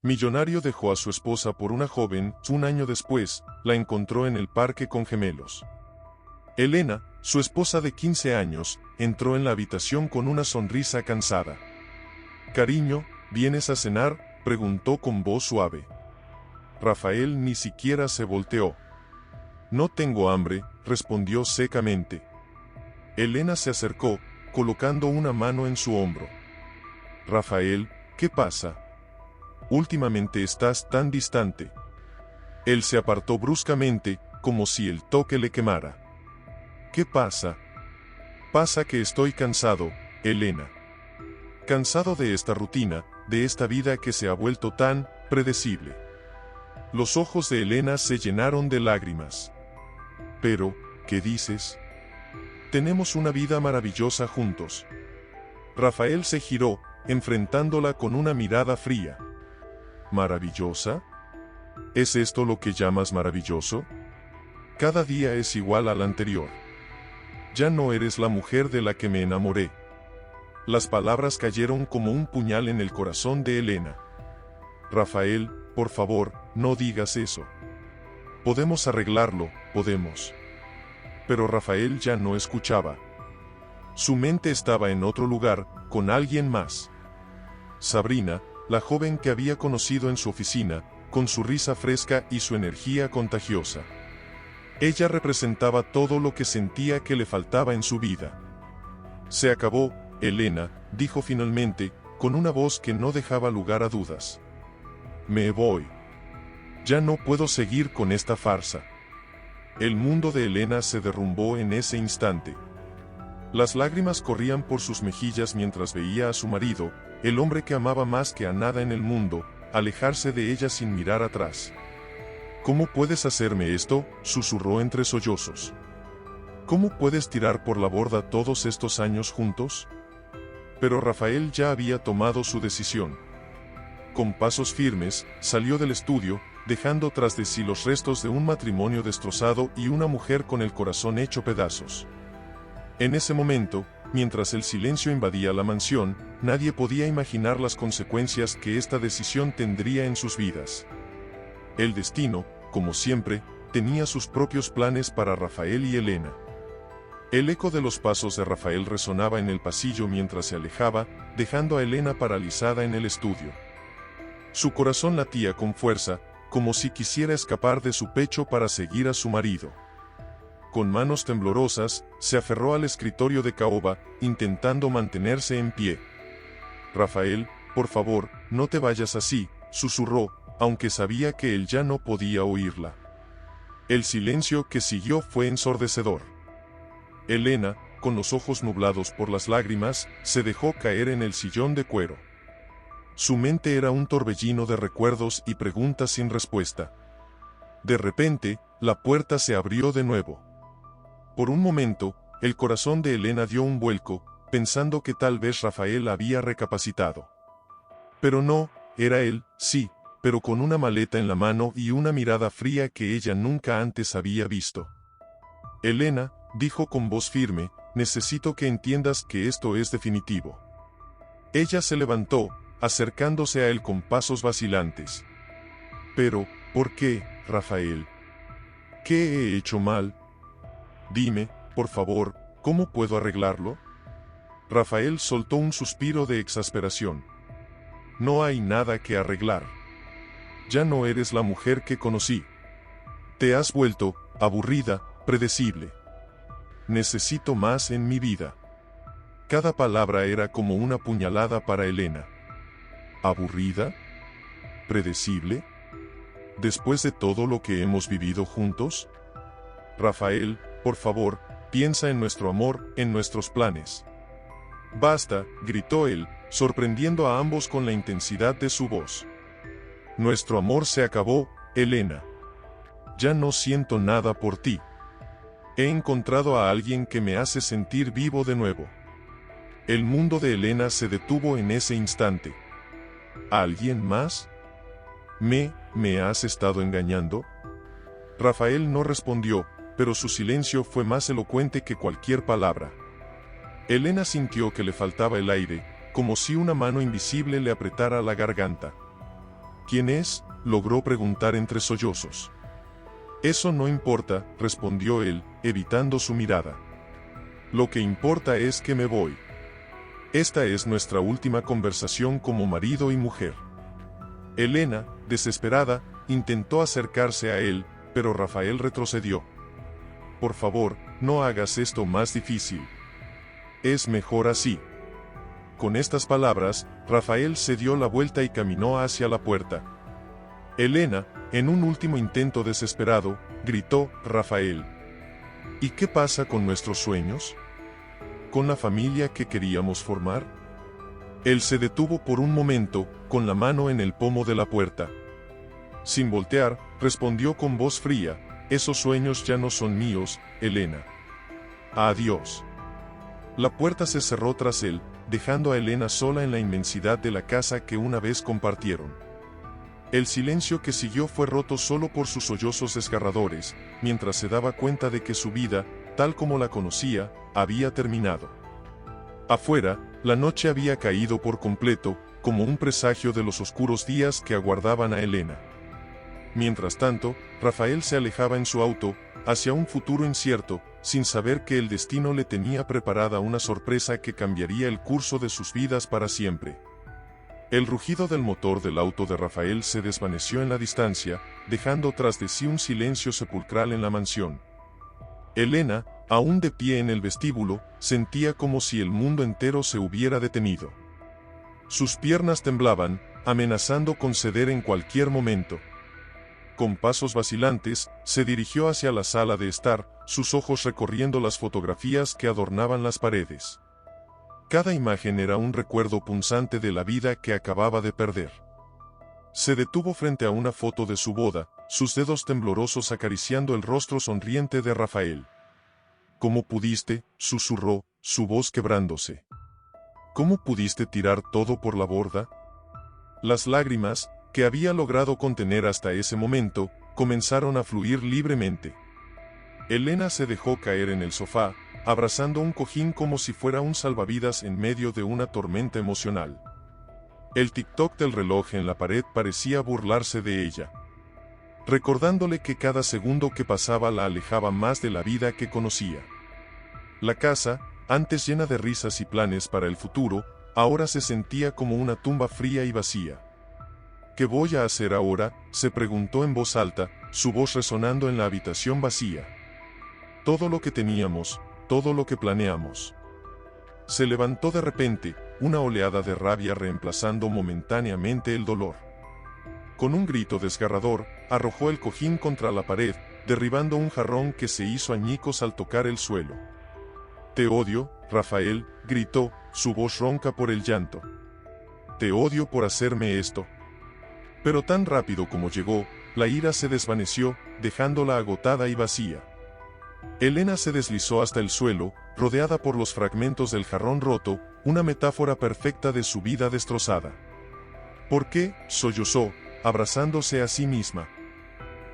Millonario dejó a su esposa por una joven, un año después, la encontró en el parque con gemelos. Elena, su esposa de 15 años, entró en la habitación con una sonrisa cansada. «Cariño, ¿vienes a cenar?», preguntó con voz suave. Rafael ni siquiera se volteó. «No tengo hambre», respondió secamente. Elena se acercó, colocando una mano en su hombro. «Rafael, ¿qué pasa? Últimamente estás tan distante». Él se apartó bruscamente, como si el toque le quemara. «¿Qué pasa?». «Pasa que estoy cansado, Elena. Cansado de esta rutina, de esta vida que se ha vuelto tan predecible». Los ojos de Elena se llenaron de lágrimas. «Pero, ¿qué dices? Tenemos una vida maravillosa juntos». Rafael se giró, enfrentándola con una mirada fría. ¿Maravillosa? ¿Es esto lo que llamas maravilloso? Cada día es igual al anterior. Ya no eres la mujer de la que me enamoré. Las palabras cayeron como un puñal en el corazón de Elena. «Rafael, por favor, no digas eso. Podemos arreglarlo, podemos». Pero Rafael ya no escuchaba. Su mente estaba en otro lugar, con alguien más. Sabrina, la joven que había conocido en su oficina, con su risa fresca y su energía contagiosa. Ella representaba todo lo que sentía que le faltaba en su vida. «Se acabó, Elena», dijo finalmente, con una voz que no dejaba lugar a dudas. «Me voy. Ya no puedo seguir con esta farsa». El mundo de Elena se derrumbó en ese instante. Las lágrimas corrían por sus mejillas mientras veía a su marido, el hombre que amaba más que a nada en el mundo, alejarse de ella sin mirar atrás. «¿Cómo puedes hacerme esto?», susurró entre sollozos. «¿Cómo puedes tirar por la borda todos estos años juntos?». Pero Rafael ya había tomado su decisión. Con pasos firmes, salió del estudio, dejando tras de sí los restos de un matrimonio destrozado y una mujer con el corazón hecho pedazos. En ese momento, mientras el silencio invadía la mansión, nadie podía imaginar las consecuencias que esta decisión tendría en sus vidas. El destino, como siempre, tenía sus propios planes para Rafael y Elena. El eco de los pasos de Rafael resonaba en el pasillo mientras se alejaba, dejando a Elena paralizada en el estudio. Su corazón latía con fuerza, como si quisiera escapar de su pecho para seguir a su marido. Con manos temblorosas, se aferró al escritorio de caoba, intentando mantenerse en pie. «Rafael, por favor, no te vayas así», susurró, aunque sabía que él ya no podía oírla. El silencio que siguió fue ensordecedor. Elena, con los ojos nublados por las lágrimas, se dejó caer en el sillón de cuero. Su mente era un torbellino de recuerdos y preguntas sin respuesta. De repente, la puerta se abrió de nuevo. Por un momento, el corazón de Elena dio un vuelco, pensando que tal vez Rafael había recapacitado. Pero no, era él, sí, pero con una maleta en la mano y una mirada fría que ella nunca antes había visto. «Elena», dijo con voz firme, «necesito que entiendas que esto es definitivo». Ella se levantó, acercándose a él con pasos vacilantes. «Pero, ¿por qué, Rafael? ¿Qué he hecho mal? Dime, por favor, ¿cómo puedo arreglarlo?». Rafael soltó un suspiro de exasperación. «No hay nada que arreglar. Ya no eres la mujer que conocí. Te has vuelto aburrida, predecible. Necesito más en mi vida». Cada palabra era como una puñalada para Elena. ¿Aburrida? ¿Predecible? ¿Después de todo lo que hemos vivido juntos? Rafael, por favor, piensa en nuestro amor, en nuestros planes. «Basta», gritó él, sorprendiendo a ambos con la intensidad de su voz. «Nuestro amor se acabó, Elena. Ya no siento nada por ti. He encontrado a alguien que me hace sentir vivo de nuevo». El mundo de Elena se detuvo en ese instante. ¿Alguien más? ¿Me has estado engañando?». Rafael no respondió, pero su silencio fue más elocuente que cualquier palabra. Elena sintió que le faltaba el aire, como si una mano invisible le apretara la garganta. ¿Quién es?, logró preguntar entre sollozos. Eso no importa, respondió él, evitando su mirada. Lo que importa es que me voy. Esta es nuestra última conversación como marido y mujer. Elena, desesperada, intentó acercarse a él, pero Rafael retrocedió. Por favor, no hagas esto más difícil. Es mejor así. Con estas palabras, Rafael se dio la vuelta y caminó hacia la puerta. Elena, en un último intento desesperado, gritó: Rafael. ¿Y qué pasa con nuestros sueños? ¿Con la familia que queríamos formar? Él se detuvo por un momento, con la mano en el pomo de la puerta. Sin voltear, respondió con voz fría: esos sueños ya no son míos, Elena. Adiós. La puerta se cerró tras él, dejando a Elena sola en la inmensidad de la casa que una vez compartieron. El silencio que siguió fue roto solo por sus sollozos desgarradores, mientras se daba cuenta de que su vida, tal como la conocía, había terminado. Afuera, la noche había caído por completo, como un presagio de los oscuros días que aguardaban a Elena. Mientras tanto, Rafael se alejaba en su auto, hacia un futuro incierto, sin saber que el destino le tenía preparada una sorpresa que cambiaría el curso de sus vidas para siempre. El rugido del motor del auto de Rafael se desvaneció en la distancia, dejando tras de sí un silencio sepulcral en la mansión. Elena, aún de pie en el vestíbulo, sentía como si el mundo entero se hubiera detenido. Sus piernas temblaban, amenazando con ceder en cualquier momento. Con pasos vacilantes, se dirigió hacia la sala de estar, sus ojos recorriendo las fotografías que adornaban las paredes. Cada imagen era un recuerdo punzante de la vida que acababa de perder. Se detuvo frente a una foto de su boda, sus dedos temblorosos acariciando el rostro sonriente de Rafael. ¿Cómo pudiste?, susurró, su voz quebrándose. ¿Cómo pudiste tirar todo por la borda? Las lágrimas, que había logrado contener hasta ese momento, comenzaron a fluir libremente. Elena se dejó caer en el sofá, abrazando un cojín como si fuera un salvavidas en medio de una tormenta emocional. El tic-toc del reloj en la pared parecía burlarse de ella, recordándole que cada segundo que pasaba la alejaba más de la vida que conocía. La casa, antes llena de risas y planes para el futuro, ahora se sentía como una tumba fría y vacía. ¿Qué voy a hacer ahora?, se preguntó en voz alta, su voz resonando en la habitación vacía. Todo lo que teníamos, todo lo que planeamos. Se levantó de repente, una oleada de rabia reemplazando momentáneamente el dolor. Con un grito desgarrador, arrojó el cojín contra la pared, derribando un jarrón que se hizo añicos al tocar el suelo. Te odio, Rafael, gritó, su voz ronca por el llanto. Te odio por hacerme esto. Pero tan rápido como llegó, la ira se desvaneció, dejándola agotada y vacía. Elena se deslizó hasta el suelo, rodeada por los fragmentos del jarrón roto, una metáfora perfecta de su vida destrozada. ¿Por qué?, sollozó, abrazándose a sí misma.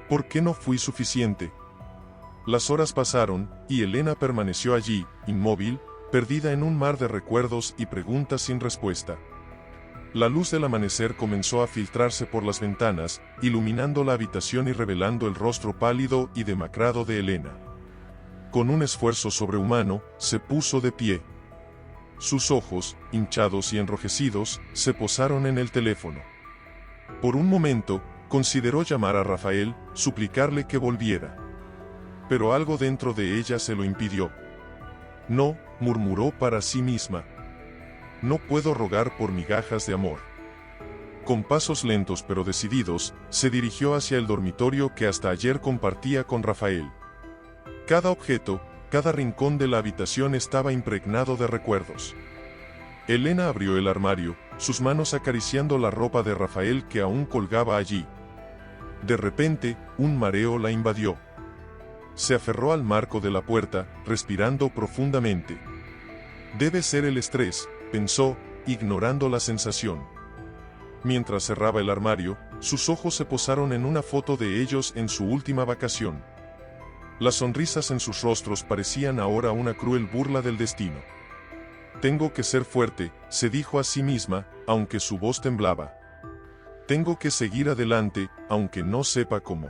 ¿Por qué no fui suficiente? Las horas pasaron, y Elena permaneció allí, inmóvil, perdida en un mar de recuerdos y preguntas sin respuesta. La luz del amanecer comenzó a filtrarse por las ventanas, iluminando la habitación y revelando el rostro pálido y demacrado de Elena. Con un esfuerzo sobrehumano, se puso de pie. Sus ojos, hinchados y enrojecidos, se posaron en el teléfono. Por un momento, consideró llamar a Rafael, suplicarle que volviera. Pero algo dentro de ella se lo impidió. No, murmuró para sí misma. No puedo rogar por migajas de amor. Con pasos lentos pero decididos, se dirigió hacia el dormitorio que hasta ayer compartía con Rafael. Cada objeto, cada rincón de la habitación estaba impregnado de recuerdos. Elena abrió el armario, sus manos acariciando la ropa de Rafael que aún colgaba allí. De repente, un mareo la invadió. Se aferró al marco de la puerta, respirando profundamente. Debe ser el estrés, pensó, ignorando la sensación. Mientras cerraba el armario, sus ojos se posaron en una foto de ellos en su última vacación. Las sonrisas en sus rostros parecían ahora una cruel burla del destino. Tengo que ser fuerte, se dijo a sí misma, aunque su voz temblaba. Tengo que seguir adelante, aunque no sepa cómo.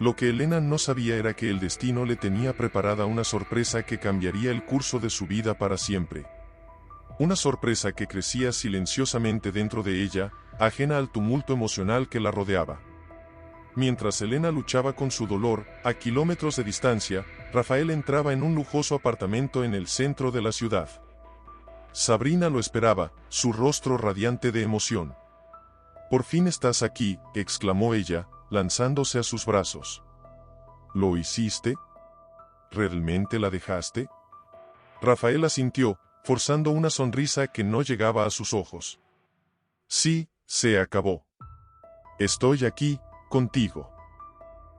Lo que Elena no sabía era que el destino le tenía preparada una sorpresa que cambiaría el curso de su vida para siempre. Una sorpresa que crecía silenciosamente dentro de ella, ajena al tumulto emocional que la rodeaba. Mientras Elena luchaba con su dolor, a kilómetros de distancia, Rafael entraba en un lujoso apartamento en el centro de la ciudad. Sabrina lo esperaba, su rostro radiante de emoción. «Por fin estás aquí», exclamó ella, lanzándose a sus brazos. «¿Lo hiciste? ¿Realmente la dejaste?» Rafael asintió, forzando una sonrisa que no llegaba a sus ojos. «Sí, se acabó. Estoy aquí, contigo».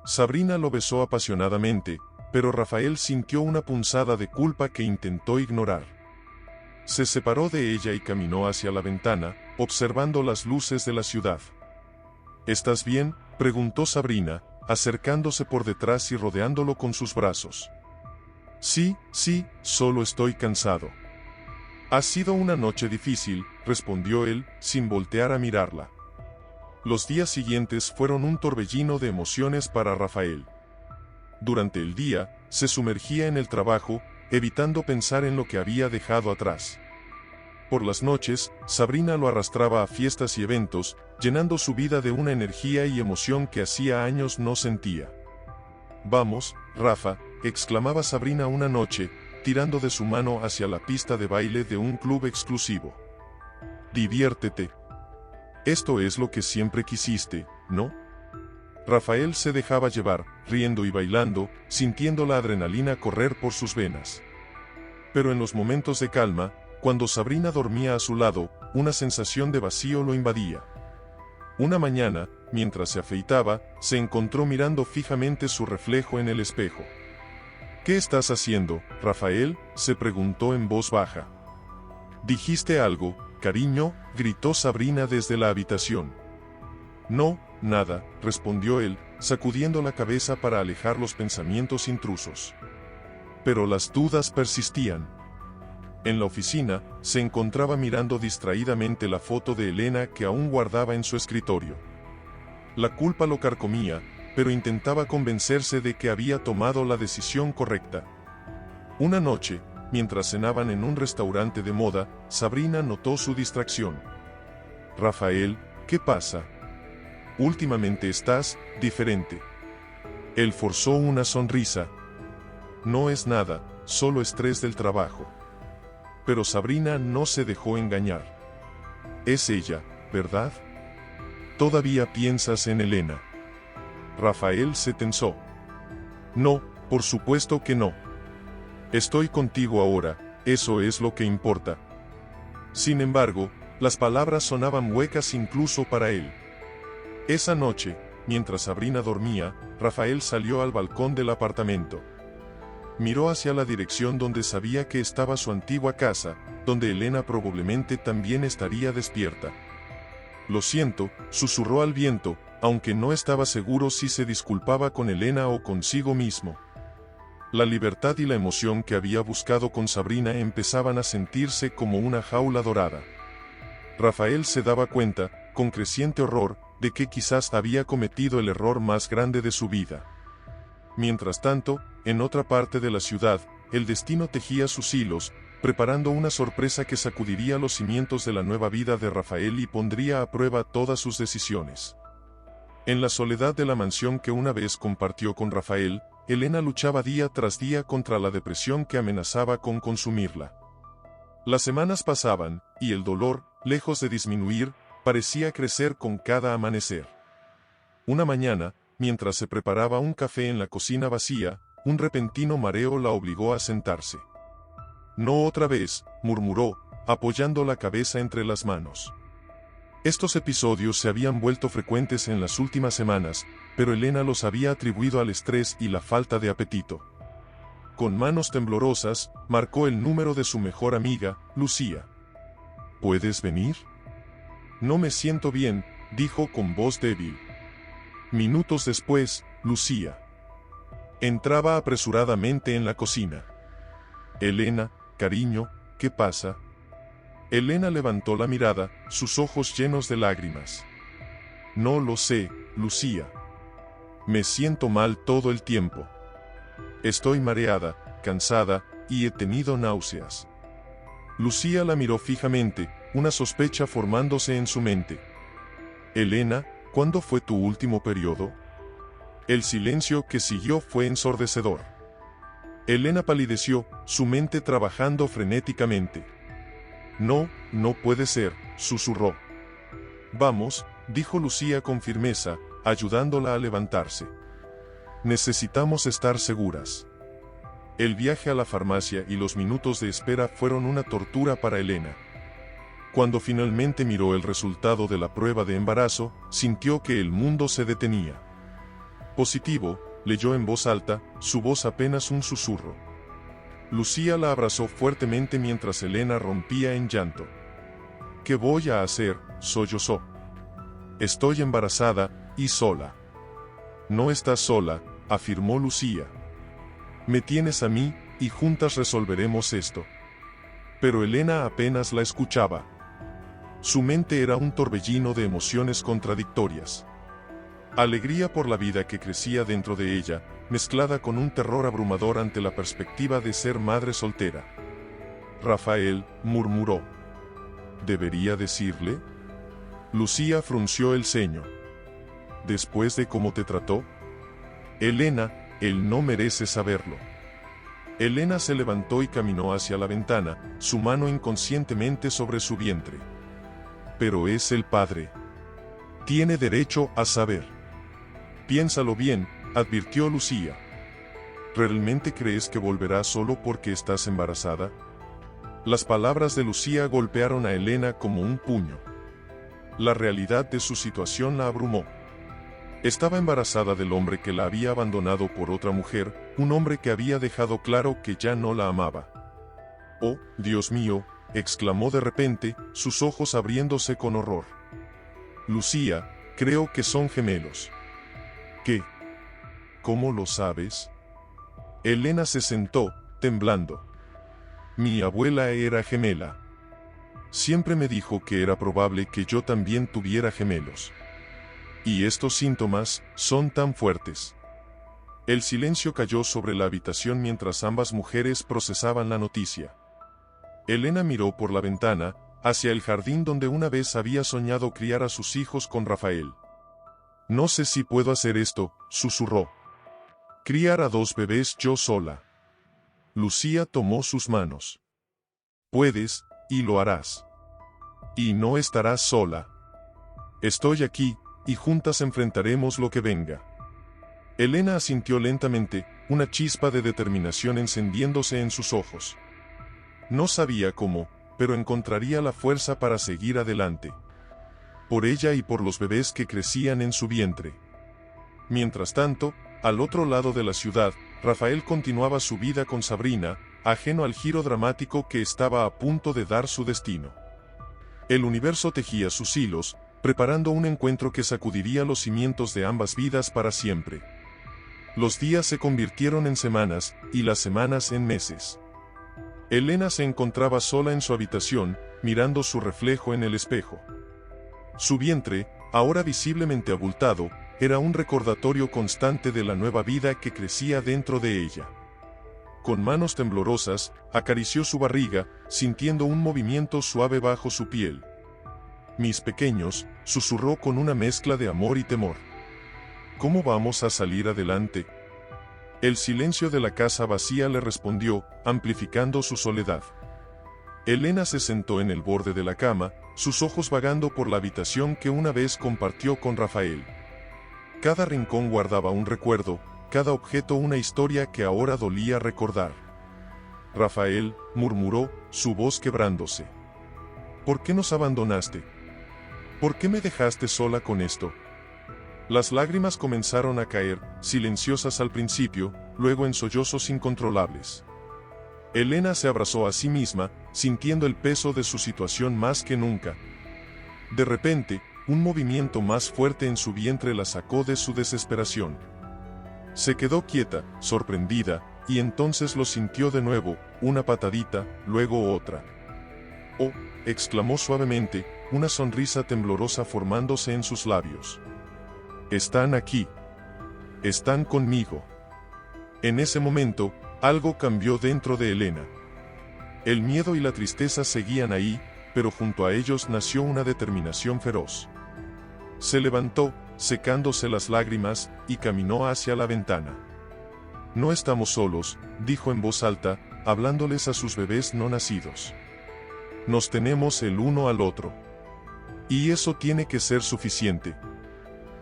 Sabrina lo besó apasionadamente, pero Rafael sintió una punzada de culpa que intentó ignorar. Se separó de ella y caminó hacia la ventana, observando las luces de la ciudad. «¿Estás bien?», preguntó Sabrina, acercándose por detrás y rodeándolo con sus brazos. «Sí, solo estoy cansado». «Ha sido una noche difícil», respondió él, sin voltear a mirarla. Los días siguientes fueron un torbellino de emociones para Rafael. Durante el día, se sumergía en el trabajo, evitando pensar en lo que había dejado atrás. Por las noches, Sabrina lo arrastraba a fiestas y eventos, llenando su vida de una energía y emoción que hacía años no sentía. «Vamos, Rafa», exclamaba Sabrina una noche, tirando de su mano hacia la pista de baile de un club exclusivo. «Diviértete. Esto es lo que siempre quisiste, ¿no?». Rafael se dejaba llevar, riendo y bailando, sintiendo la adrenalina correr por sus venas. Pero en los momentos de calma, cuando Sabrina dormía a su lado, una sensación de vacío lo invadía. Una mañana, mientras se afeitaba, se encontró mirando fijamente su reflejo en el espejo. «¿Qué estás haciendo, Rafael?», se preguntó en voz baja. «¿Dijiste algo, cariño?», gritó Sabrina desde la habitación. «No, nada», respondió él, sacudiendo la cabeza para alejar los pensamientos intrusos. Pero las dudas persistían. En la oficina, se encontraba mirando distraídamente la foto de Elena que aún guardaba en su escritorio. La culpa lo carcomía, pero intentaba convencerse de que había tomado la decisión correcta. Una noche, mientras cenaban en un restaurante de moda, Sabrina notó su distracción. «Rafael, ¿qué pasa? Últimamente estás diferente». Él forzó una sonrisa. «No es nada, solo estrés del trabajo». Pero Sabrina no se dejó engañar. «Es ella, ¿verdad? ¿Todavía piensas en Elena?». Rafael se tensó. «No, por supuesto que no. Estoy contigo ahora, eso es lo que importa». Sin embargo, las palabras sonaban huecas incluso para él. Esa noche, mientras Sabrina dormía, Rafael salió al balcón del apartamento. Miró hacia la dirección donde sabía que estaba su antigua casa, donde Elena probablemente también estaría despierta. «Lo siento», susurró al viento, aunque no estaba seguro si se disculpaba con Elena o consigo mismo. La libertad y la emoción que había buscado con Sabrina empezaban a sentirse como una jaula dorada. Rafael se daba cuenta, con creciente horror, de que quizás había cometido el error más grande de su vida. Mientras tanto, en otra parte de la ciudad, el destino tejía sus hilos, preparando una sorpresa que sacudiría los cimientos de la nueva vida de Rafael y pondría a prueba todas sus decisiones. En la soledad de la mansión que una vez compartió con Rafael, Elena luchaba día tras día contra la depresión que amenazaba con consumirla. Las semanas pasaban, y el dolor, lejos de disminuir, parecía crecer con cada amanecer. Una mañana, mientras se preparaba un café en la cocina vacía, un repentino mareo la obligó a sentarse. «No otra vez», murmuró, apoyando la cabeza entre las manos. Estos episodios se habían vuelto frecuentes en las últimas semanas, pero Elena los había atribuido al estrés y la falta de apetito. Con manos temblorosas, marcó el número de su mejor amiga, Lucía. «¿Puedes venir?». «No me siento bien», dijo con voz débil. Minutos después, Lucía entraba apresuradamente en la cocina. «Elena, cariño, ¿qué pasa?». Elena levantó la mirada, sus ojos llenos de lágrimas. No lo sé, Lucía. Me siento mal todo el tiempo. Estoy mareada, cansada, y he tenido náuseas. Lucía la miró fijamente, una sospecha formándose en su mente. Elena, ¿cuándo fue tu último periodo? El silencio que siguió fue ensordecedor. Elena palideció, su mente trabajando frenéticamente. No, no puede ser, susurró. Vamos, dijo Lucía con firmeza, ayudándola a levantarse. Necesitamos estar seguras. El viaje a la farmacia y los minutos de espera fueron una tortura para Elena. Cuando finalmente miró el resultado de la prueba de embarazo, sintió que el mundo se detenía. Positivo, leyó en voz alta, su voz apenas un susurro. Lucía la abrazó fuertemente mientras Elena rompía en llanto. ¿Qué voy a hacer?, sollozó. Estoy embarazada, y sola. No estás sola, afirmó Lucía. Me tienes a mí, y juntas resolveremos esto. Pero Elena apenas la escuchaba. Su mente era un torbellino de emociones contradictorias. Alegría por la vida que crecía dentro de ella, mezclada con un terror abrumador ante la perspectiva de ser madre soltera. Rafael, murmuró. ¿Debería decirle? Lucía frunció el ceño. ¿Después de cómo te trató? Elena, él no merece saberlo. Elena se levantó y caminó hacia la ventana, su mano inconscientemente sobre su vientre. Pero es el padre. Tiene derecho a saber. Piénsalo bien, advirtió Lucía. ¿Realmente crees que volverá solo porque estás embarazada? Las palabras de Lucía golpearon a Elena como un puño. La realidad de su situación la abrumó. Estaba embarazada del hombre que la había abandonado por otra mujer, un hombre que había dejado claro que ya no la amaba. «Oh, Dios mío», exclamó de repente, sus ojos abriéndose con horror. «Lucía, creo que son gemelos». «¿Qué? ¿Cómo lo sabes?» Elena se sentó, temblando. «Mi abuela era gemela. Siempre me dijo que era probable que yo también tuviera gemelos. Y estos síntomas son tan fuertes». El silencio cayó sobre la habitación mientras ambas mujeres procesaban la noticia. Elena miró por la ventana, hacia el jardín donde una vez había soñado criar a sus hijos con Rafael. «No sé si puedo hacer esto», susurró. «Criar a 2 bebés yo sola». Lucía tomó sus manos. «Puedes, y lo harás. Y no estarás sola. Estoy aquí, y juntas enfrentaremos lo que venga». Elena asintió lentamente, una chispa de determinación encendiéndose en sus ojos. No sabía cómo, pero encontraría la fuerza para seguir adelante. Por ella y por los bebés que crecían en su vientre. Mientras tanto, al otro lado de la ciudad, Rafael continuaba su vida con Sabrina, ajeno al giro dramático que estaba a punto de dar su destino. El universo tejía sus hilos, preparando un encuentro que sacudiría los cimientos de ambas vidas para siempre. Los días se convirtieron en semanas, y las semanas en meses. Elena se encontraba sola en su habitación, mirando su reflejo en el espejo. Su vientre, ahora visiblemente abultado, era un recordatorio constante de la nueva vida que crecía dentro de ella. Con manos temblorosas, acarició su barriga, sintiendo un movimiento suave bajo su piel. «Mis pequeños», susurró con una mezcla de amor y temor. «¿Cómo vamos a salir adelante?». El silencio de la casa vacía le respondió, amplificando su soledad. Elena se sentó en el borde de la cama, sus ojos vagando por la habitación que una vez compartió con Rafael. Cada rincón guardaba un recuerdo, cada objeto una historia que ahora dolía recordar. «Rafael», murmuró, su voz quebrándose. «¿Por qué nos abandonaste? ¿Por qué me dejaste sola con esto?». Las lágrimas comenzaron a caer, silenciosas al principio, luego en sollozos incontrolables. Elena se abrazó a sí misma, sintiendo el peso de su situación más que nunca. De repente, un movimiento más fuerte en su vientre la sacó de su desesperación. Se quedó quieta, sorprendida, y entonces lo sintió de nuevo, una patadita, luego otra. «Oh», exclamó suavemente, una sonrisa temblorosa formándose en sus labios. Están aquí. Están conmigo. En ese momento, algo cambió dentro de Elena. El miedo y la tristeza seguían ahí, pero junto a ellos nació una determinación feroz. Se levantó, secándose las lágrimas, y caminó hacia la ventana. No estamos solos, dijo en voz alta, hablándoles a sus bebés no nacidos. Nos tenemos el uno al otro. Y eso tiene que ser suficiente.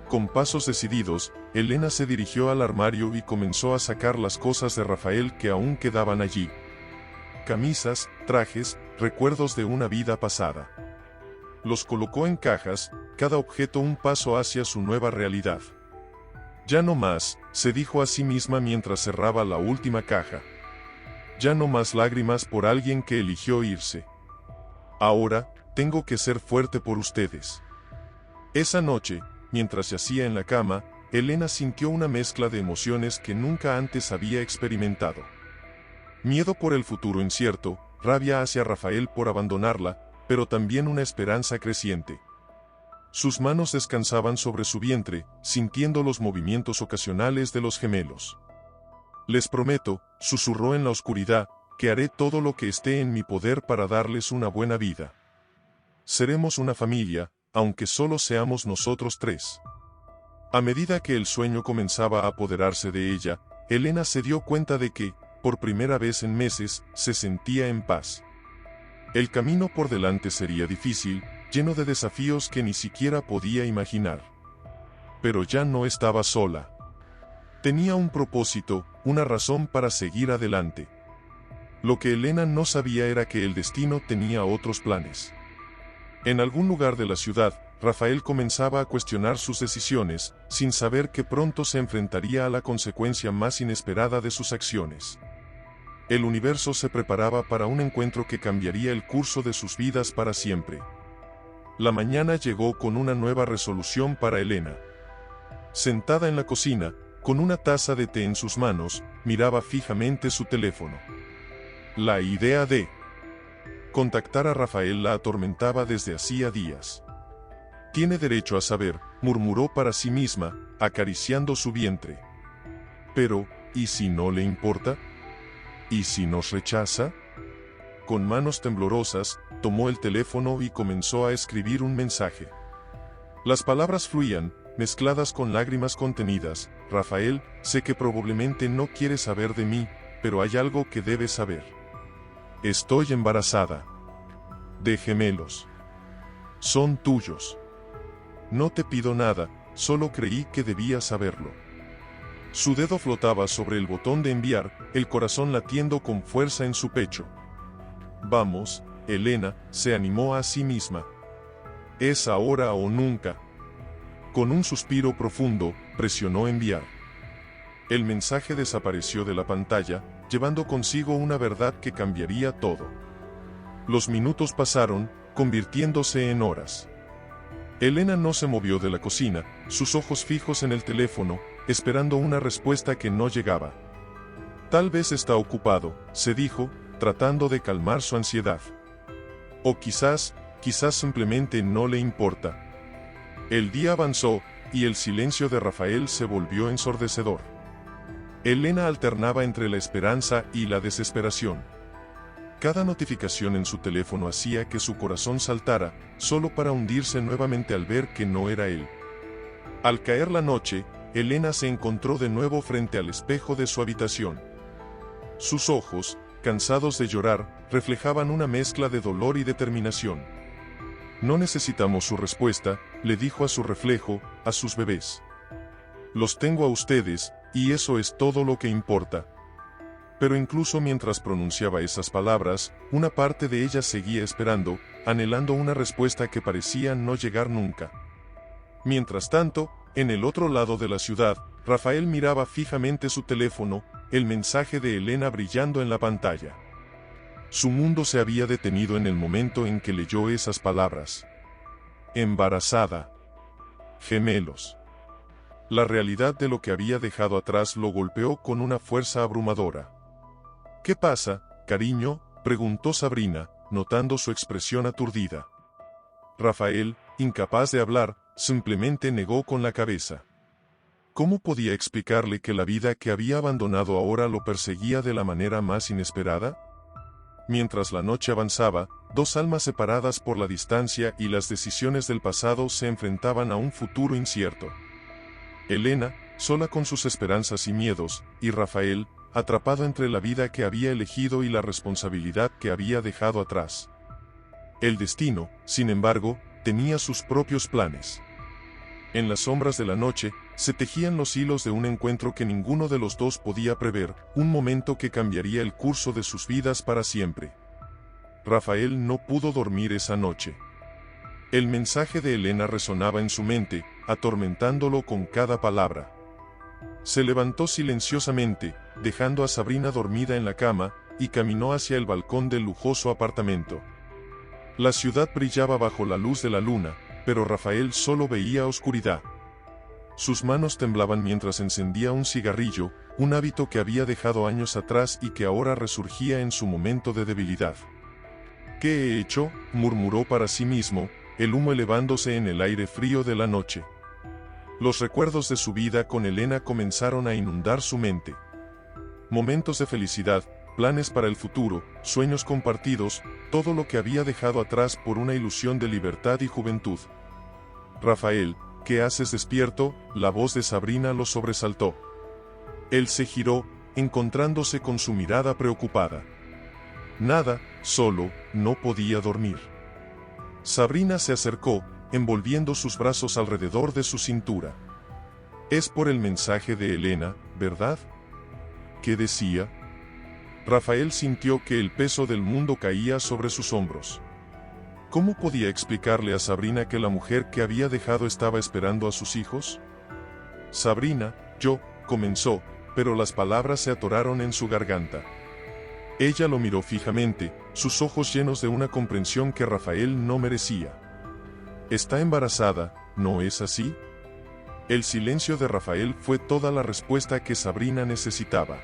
Con pasos decididos, Elena se dirigió al armario y comenzó a sacar las cosas de Rafael que aún quedaban allí. Camisas, trajes, recuerdos de una vida pasada. Los colocó en cajas, cada objeto un paso hacia su nueva realidad. Ya no más, se dijo a sí misma mientras cerraba la última caja. Ya no más lágrimas por alguien que eligió irse. Ahora, tengo que ser fuerte por ustedes. Esa noche, mientras yacía en la cama, Elena sintió una mezcla de emociones que nunca antes había experimentado. Miedo por el futuro incierto, rabia hacia Rafael por abandonarla, pero también una esperanza creciente. Sus manos descansaban sobre su vientre, sintiendo los movimientos ocasionales de los gemelos. Les prometo, susurró en la oscuridad, que haré todo lo que esté en mi poder para darles una buena vida. Seremos una familia, aunque solo seamos nosotros tres. A medida que el sueño comenzaba a apoderarse de ella, Elena se dio cuenta de que, por primera vez en meses, se sentía en paz. El camino por delante sería difícil, lleno de desafíos que ni siquiera podía imaginar. Pero ya no estaba sola. Tenía un propósito, una razón para seguir adelante. Lo que Elena no sabía era que el destino tenía otros planes. En algún lugar de la ciudad, Rafael comenzaba a cuestionar sus decisiones, sin saber que pronto se enfrentaría a la consecuencia más inesperada de sus acciones. El universo se preparaba para un encuentro que cambiaría el curso de sus vidas para siempre. La mañana llegó con una nueva resolución para Elena. Sentada en la cocina, con una taza de té en sus manos, miraba fijamente su teléfono. La idea de contactar a Rafael la atormentaba desde hacía días. Tiene derecho a saber, murmuró para sí misma, acariciando su vientre. Pero, ¿y si no le importa? ¿Y si nos rechaza? Con manos temblorosas, tomó el teléfono y comenzó a escribir un mensaje. Las palabras fluían, mezcladas con lágrimas contenidas. Rafael, sé que probablemente no quieres saber de mí, pero hay algo que debes saber. Estoy embarazada. De gemelos. Son tuyos. No te pido nada, solo creí que debías saberlo. Su dedo flotaba sobre el botón de enviar, el corazón latiendo con fuerza en su pecho. Vamos, Elena, se animó a sí misma. Es ahora o nunca. Con un suspiro profundo, presionó enviar. El mensaje desapareció de la pantalla, llevando consigo una verdad que cambiaría todo. Los minutos pasaron, convirtiéndose en horas. Elena no se movió de la cocina, sus ojos fijos en el teléfono, esperando una respuesta que no llegaba. Tal vez está ocupado, se dijo, tratando de calmar su ansiedad. O quizás simplemente no le importa. El día avanzó, y el silencio de Rafael se volvió ensordecedor. Elena alternaba entre la esperanza y la desesperación. Cada notificación en su teléfono hacía que su corazón saltara, solo para hundirse nuevamente al ver que no era él. Al caer la noche, Elena se encontró de nuevo frente al espejo de su habitación. Sus ojos, cansados de llorar, reflejaban una mezcla de dolor y determinación. No necesitamos su respuesta, le dijo a su reflejo, a sus bebés. Los tengo a ustedes, y eso es todo lo que importa. Pero incluso mientras pronunciaba esas palabras, una parte de ella seguía esperando, anhelando una respuesta que parecía no llegar nunca. Mientras tanto, en el otro lado de la ciudad, Rafael miraba fijamente su teléfono, el mensaje de Elena brillando en la pantalla. Su mundo se había detenido en el momento en que leyó esas palabras. Embarazada. Gemelos. La realidad de lo que había dejado atrás lo golpeó con una fuerza abrumadora. ¿Qué pasa, cariño?, preguntó Sabrina, notando su expresión aturdida. Rafael, incapaz de hablar, simplemente negó con la cabeza. ¿Cómo podía explicarle que la vida que había abandonado ahora lo perseguía de la manera más inesperada? Mientras la noche avanzaba, dos almas separadas por la distancia y las decisiones del pasado se enfrentaban a un futuro incierto. Elena, sola con sus esperanzas y miedos, y Rafael, atrapado entre la vida que había elegido y la responsabilidad que había dejado atrás. El destino, sin embargo, tenía sus propios planes. En las sombras de la noche, se tejían los hilos de un encuentro que ninguno de los dos podía prever, un momento que cambiaría el curso de sus vidas para siempre. Rafael no pudo dormir esa noche. El mensaje de Elena resonaba en su mente, atormentándolo con cada palabra. Se levantó silenciosamente, dejando a Sabrina dormida en la cama, y caminó hacia el balcón del lujoso apartamento. La ciudad brillaba bajo la luz de la luna, pero Rafael solo veía oscuridad. Sus manos temblaban mientras encendía un cigarrillo, un hábito que había dejado años atrás y que ahora resurgía en su momento de debilidad. ¿Qué he hecho?, murmuró para sí mismo, el humo elevándose en el aire frío de la noche. Los recuerdos de su vida con Elena comenzaron a inundar su mente. Momentos de felicidad, planes para el futuro, sueños compartidos, todo lo que había dejado atrás por una ilusión de libertad y juventud. Rafael, ¿qué haces despierto?, la voz de Sabrina lo sobresaltó. Él se giró, encontrándose con su mirada preocupada. Nada, solo, no podía dormir. Sabrina se acercó, envolviendo sus brazos alrededor de su cintura. Es por el mensaje de Elena, ¿verdad? ¿Qué decía? Rafael sintió que el peso del mundo caía sobre sus hombros. ¿Cómo podía explicarle a Sabrina que la mujer que había dejado estaba esperando a sus hijos? Sabrina, comenzó, pero las palabras se atoraron en su garganta. Ella lo miró fijamente, sus ojos llenos de una comprensión que Rafael no merecía. Está embarazada, ¿no es así? El silencio de Rafael fue toda la respuesta que Sabrina necesitaba.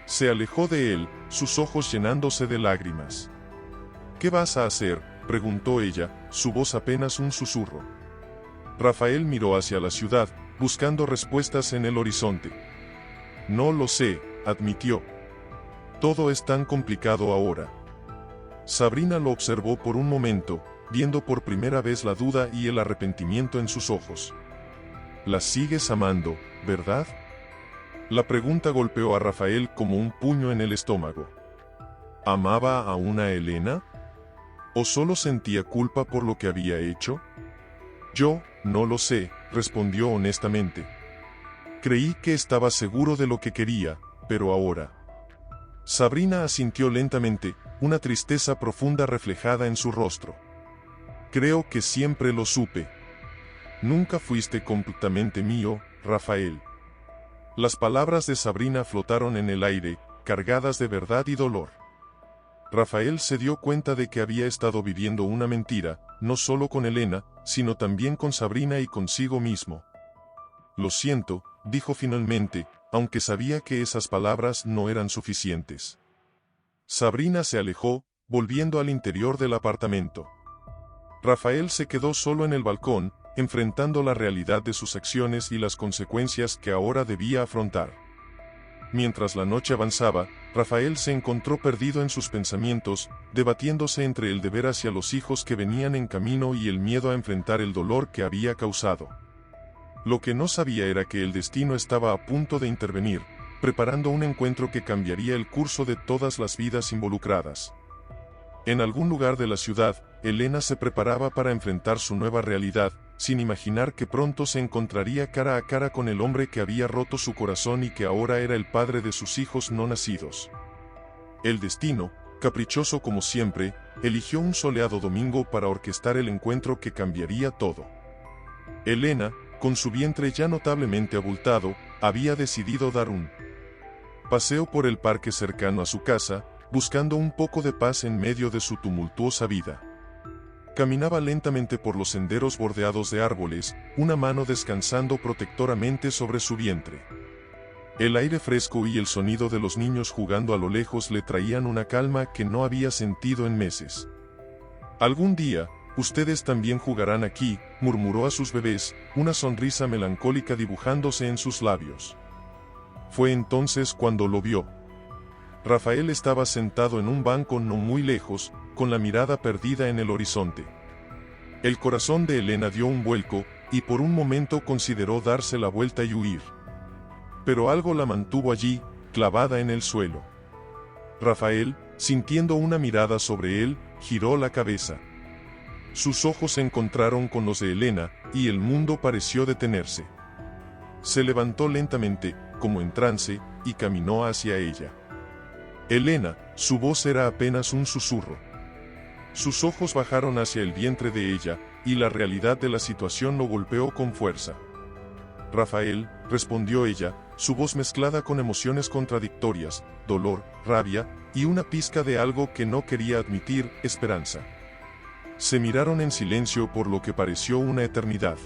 Se alejó de él, sus ojos llenándose de lágrimas. ¿Qué vas a hacer?, preguntó ella, su voz apenas un susurro. Rafael miró hacia la ciudad, buscando respuestas en el horizonte. No lo sé, admitió. Todo es tan complicado ahora. Sabrina lo observó por un momento, viendo por primera vez la duda y el arrepentimiento en sus ojos. ¿La sigues amando, verdad? La pregunta golpeó a Rafael como un puño en el estómago. ¿Amaba a una Elena? ¿O solo sentía culpa por lo que había hecho? Yo, no lo sé, respondió honestamente. Creí que estaba seguro de lo que quería, pero ahora. Sabrina asintió lentamente, una tristeza profunda reflejada en su rostro. Creo que siempre lo supe. Nunca fuiste completamente mío, Rafael. Las palabras de Sabrina flotaron en el aire, cargadas de verdad y dolor. Rafael se dio cuenta de que había estado viviendo una mentira, no solo con Elena, sino también con Sabrina y consigo mismo. Lo siento, dijo finalmente, aunque sabía que esas palabras no eran suficientes. Sabrina se alejó, volviendo al interior del apartamento. Rafael se quedó solo en el balcón, enfrentando la realidad de sus acciones y las consecuencias que ahora debía afrontar. Mientras la noche avanzaba, Rafael se encontró perdido en sus pensamientos, debatiéndose entre el deber hacia los hijos que venían en camino y el miedo a enfrentar el dolor que había causado. Lo que no sabía era que el destino estaba a punto de intervenir, preparando un encuentro que cambiaría el curso de todas las vidas involucradas. En algún lugar de la ciudad, Elena se preparaba para enfrentar su nueva realidad, sin imaginar que pronto se encontraría cara a cara con el hombre que había roto su corazón y que ahora era el padre de sus hijos no nacidos. El destino, caprichoso como siempre, eligió un soleado domingo para orquestar el encuentro que cambiaría todo. Elena, con su vientre ya notablemente abultado, había decidido dar un paseo por el parque cercano a su casa, buscando un poco de paz en medio de su tumultuosa vida. Caminaba lentamente por los senderos bordeados de árboles, una mano descansando protectoramente sobre su vientre. El aire fresco y el sonido de los niños jugando a lo lejos le traían una calma que no había sentido en meses. Algún día, ustedes también jugarán aquí, murmuró a sus bebés, una sonrisa melancólica dibujándose en sus labios. Fue entonces cuando lo vio. Rafael estaba sentado en un banco no muy lejos, con la mirada perdida en el horizonte. El corazón de Elena dio un vuelco, y por un momento consideró darse la vuelta y huir. Pero algo la mantuvo allí, clavada en el suelo. Rafael, sintiendo una mirada sobre él, giró la cabeza. Sus ojos se encontraron con los de Elena, y el mundo pareció detenerse. Se levantó lentamente, como en trance, y caminó hacia ella. Elena, su voz era apenas un susurro. Sus ojos bajaron hacia el vientre de ella, y la realidad de la situación lo golpeó con fuerza. Rafael, respondió ella, su voz mezclada con emociones contradictorias, dolor, rabia, y una pizca de algo que no quería admitir, esperanza. Se miraron en silencio por lo que pareció una eternidad.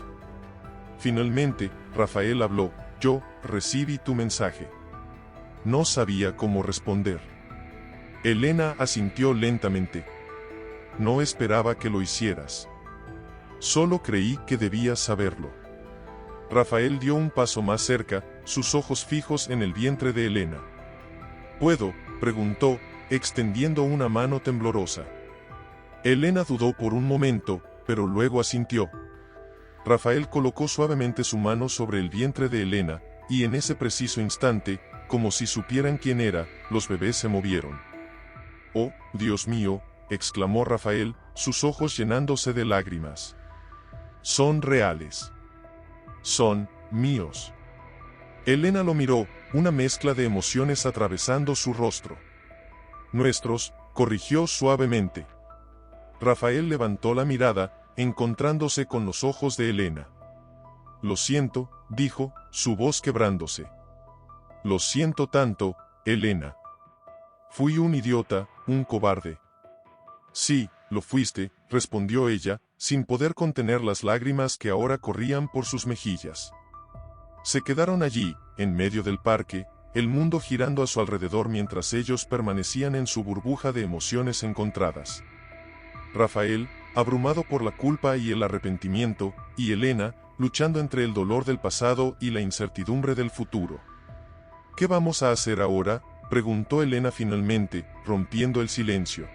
Finalmente, Rafael habló: yo recibí tu mensaje. No sabía cómo responder. Elena asintió lentamente. No esperaba que lo hicieras. Solo creí que debías saberlo. Rafael dio un paso más cerca, sus ojos fijos en el vientre de Elena. ¿Puedo?, preguntó, extendiendo una mano temblorosa. Elena dudó por un momento, pero luego asintió. Rafael colocó suavemente su mano sobre el vientre de Elena, y en ese preciso instante, como si supieran quién era, los bebés se movieron. «Oh, Dios mío», exclamó Rafael, sus ojos llenándose de lágrimas. «Son reales. Son míos». Elena lo miró, una mezcla de emociones atravesando su rostro. «Nuestros», corrigió suavemente. Rafael levantó la mirada, encontrándose con los ojos de Elena. «Lo siento», dijo, su voz quebrándose. «Lo siento tanto, Elena. Fui un idiota, un cobarde». «Sí, lo fuiste», respondió ella, sin poder contener las lágrimas que ahora corrían por sus mejillas. Se quedaron allí, en medio del parque, el mundo girando a su alrededor mientras ellos permanecían en su burbuja de emociones encontradas. Rafael, abrumado por la culpa y el arrepentimiento, y Elena, luchando entre el dolor del pasado y la incertidumbre del futuro. «¿Qué vamos a hacer ahora?», preguntó Elena finalmente, rompiendo el silencio.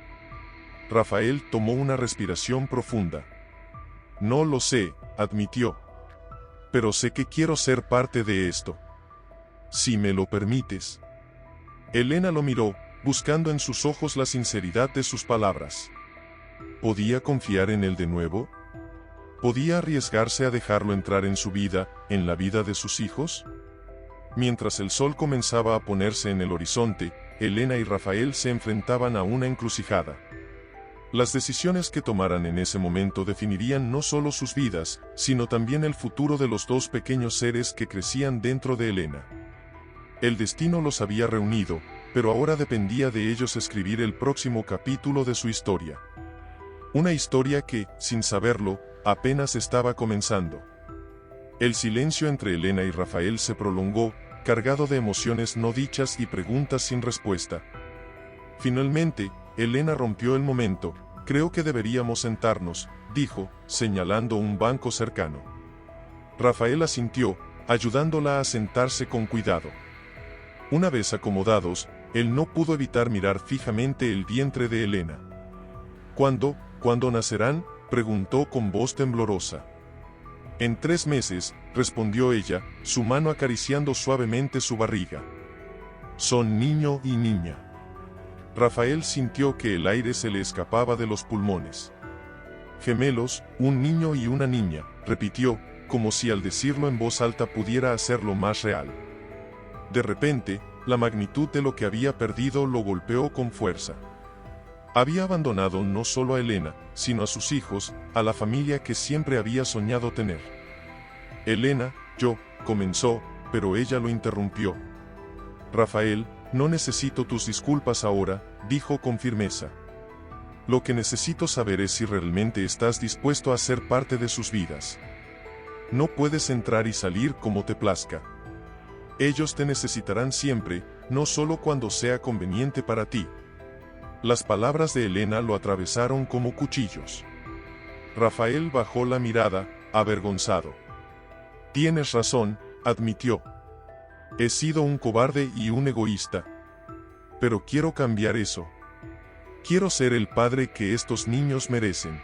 Rafael tomó una respiración profunda. «No lo sé», admitió. «Pero sé que quiero ser parte de esto. Si me lo permites». Elena lo miró, buscando en sus ojos la sinceridad de sus palabras. ¿Podía confiar en él de nuevo? ¿Podía arriesgarse a dejarlo entrar en su vida, en la vida de sus hijos? Mientras el sol comenzaba a ponerse en el horizonte, Elena y Rafael se enfrentaban a una encrucijada. Las decisiones que tomaran en ese momento definirían no solo sus vidas, sino también el futuro de los dos pequeños seres que crecían dentro de Elena. El destino los había reunido, pero ahora dependía de ellos escribir el próximo capítulo de su historia. Una historia que, sin saberlo, apenas estaba comenzando. El silencio entre Elena y Rafael se prolongó, cargado de emociones no dichas y preguntas sin respuesta. Finalmente, Elena rompió el momento. «Creo que deberíamos sentarnos», dijo, señalando un banco cercano. Rafael asintió, ayudándola a sentarse con cuidado. Una vez acomodados, él no pudo evitar mirar fijamente el vientre de Elena. ¿Cuándo nacerán?», preguntó con voz temblorosa. «En 3 meses», respondió ella, su mano acariciando suavemente su barriga. «Son niño y niña». Rafael sintió que el aire se le escapaba de los pulmones. «Gemelos, un niño y una niña», repitió, como si al decirlo en voz alta pudiera hacerlo más real. De repente, la magnitud de lo que había perdido lo golpeó con fuerza. Había abandonado no solo a Elena, sino a sus hijos, a la familia que siempre había soñado tener. «Elena, comenzó, pero ella lo interrumpió. «Rafael, no necesito tus disculpas ahora», dijo con firmeza. «Lo que necesito saber es si realmente estás dispuesto a ser parte de sus vidas. No puedes entrar y salir como te plazca. Ellos te necesitarán siempre, no solo cuando sea conveniente para ti». Las palabras de Elena lo atravesaron como cuchillos. Rafael bajó la mirada, avergonzado. Tienes razón, admitió. He sido un cobarde y un egoísta. Pero quiero cambiar eso. Quiero ser el padre que estos niños merecen.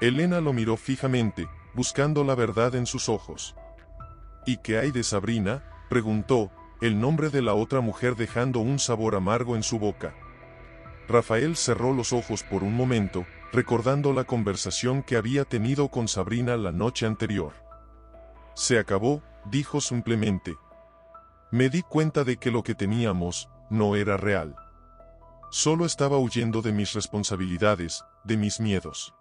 Elena lo miró fijamente, buscando la verdad en sus ojos. ¿Y qué hay de Sabrina?, preguntó, el nombre de la otra mujer dejando un sabor amargo en su boca. Rafael cerró los ojos por un momento, recordando la conversación que había tenido con Sabrina la noche anterior. Se acabó, dijo simplemente. Me di cuenta de que lo que teníamos no era real. Solo estaba huyendo de mis responsabilidades, de mis miedos.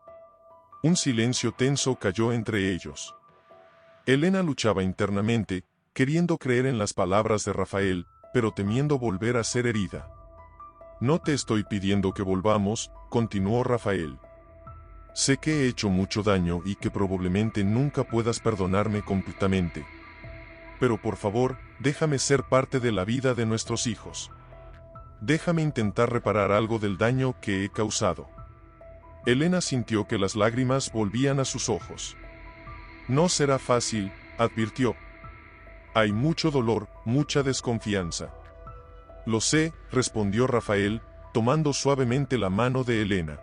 Un silencio tenso cayó entre ellos. Elena luchaba internamente, queriendo creer en las palabras de Rafael, pero temiendo volver a ser herida. No te estoy pidiendo que volvamos, continuó Rafael. Sé que he hecho mucho daño y que probablemente nunca puedas perdonarme completamente. Pero por favor, déjame ser parte de la vida de nuestros hijos. Déjame intentar reparar algo del daño que he causado. Elena sintió que las lágrimas volvían a sus ojos. No será fácil, advirtió. Hay mucho dolor, mucha desconfianza. Lo sé, respondió Rafael, tomando suavemente la mano de Elena.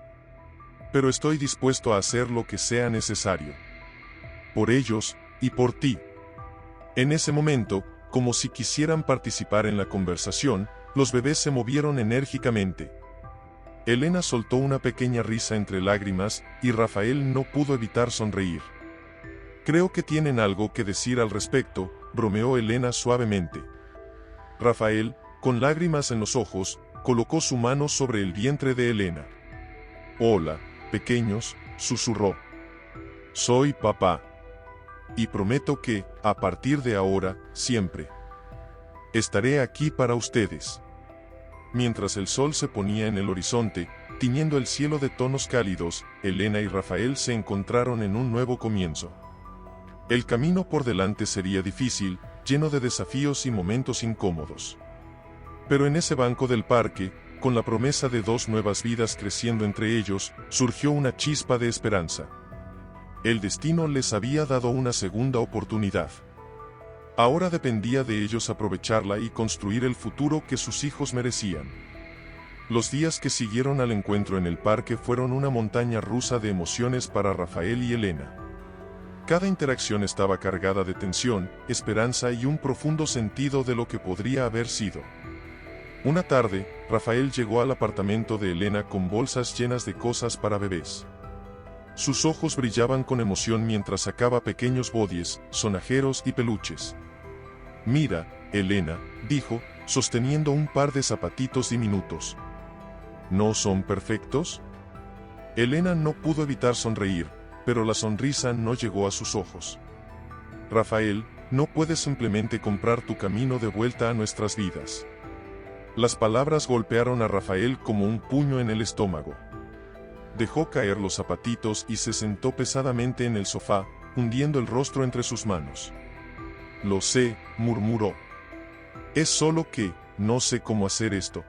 Pero estoy dispuesto a hacer lo que sea necesario. Por ellos, y por ti. En ese momento, como si quisieran participar en la conversación, los bebés se movieron enérgicamente. Elena soltó una pequeña risa entre lágrimas, y Rafael no pudo evitar sonreír. Creo que tienen algo que decir al respecto, bromeó Elena suavemente. Rafael, con lágrimas en los ojos, colocó su mano sobre el vientre de Elena. Hola, pequeños, susurró. Soy papá. Y prometo que, a partir de ahora, siempre, estaré aquí para ustedes. Mientras el sol se ponía en el horizonte, tiñendo el cielo de tonos cálidos, Elena y Rafael se encontraron en un nuevo comienzo. El camino por delante sería difícil, lleno de desafíos y momentos incómodos. Pero en ese banco del parque, con la promesa de dos nuevas vidas creciendo entre ellos, surgió una chispa de esperanza. El destino les había dado una segunda oportunidad. Ahora dependía de ellos aprovecharla y construir el futuro que sus hijos merecían. Los días que siguieron al encuentro en el parque fueron una montaña rusa de emociones para Rafael y Elena. Cada interacción estaba cargada de tensión, esperanza y un profundo sentido de lo que podría haber sido. Una tarde, Rafael llegó al apartamento de Elena con bolsas llenas de cosas para bebés. Sus ojos brillaban con emoción mientras sacaba pequeños bodies, sonajeros y peluches. Mira, Elena, dijo, sosteniendo un par de zapatitos diminutos. ¿No son perfectos? Elena no pudo evitar sonreír, pero la sonrisa no llegó a sus ojos. Rafael, no puedes simplemente comprar tu camino de vuelta a nuestras vidas. Las palabras golpearon a Rafael como un puño en el estómago. Dejó caer los zapatitos y se sentó pesadamente en el sofá, hundiendo el rostro entre sus manos. Lo sé, murmuró. Es solo que, no sé cómo hacer esto.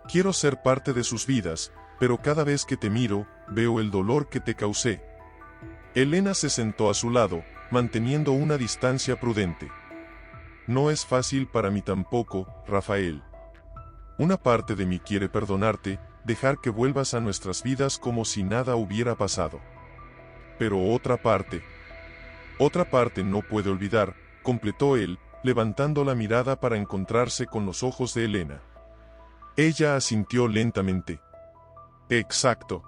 Quiero ser parte de sus vidas, pero cada vez que te miro, veo el dolor que te causé. Elena se sentó a su lado, manteniendo una distancia prudente. No es fácil para mí tampoco, Rafael. Una parte de mí quiere perdonarte, dejar que vuelvas a nuestras vidas como si nada hubiera pasado. Pero otra parte no puede olvidar, completó él, levantando la mirada para encontrarse con los ojos de Elena. Ella asintió lentamente. Exacto.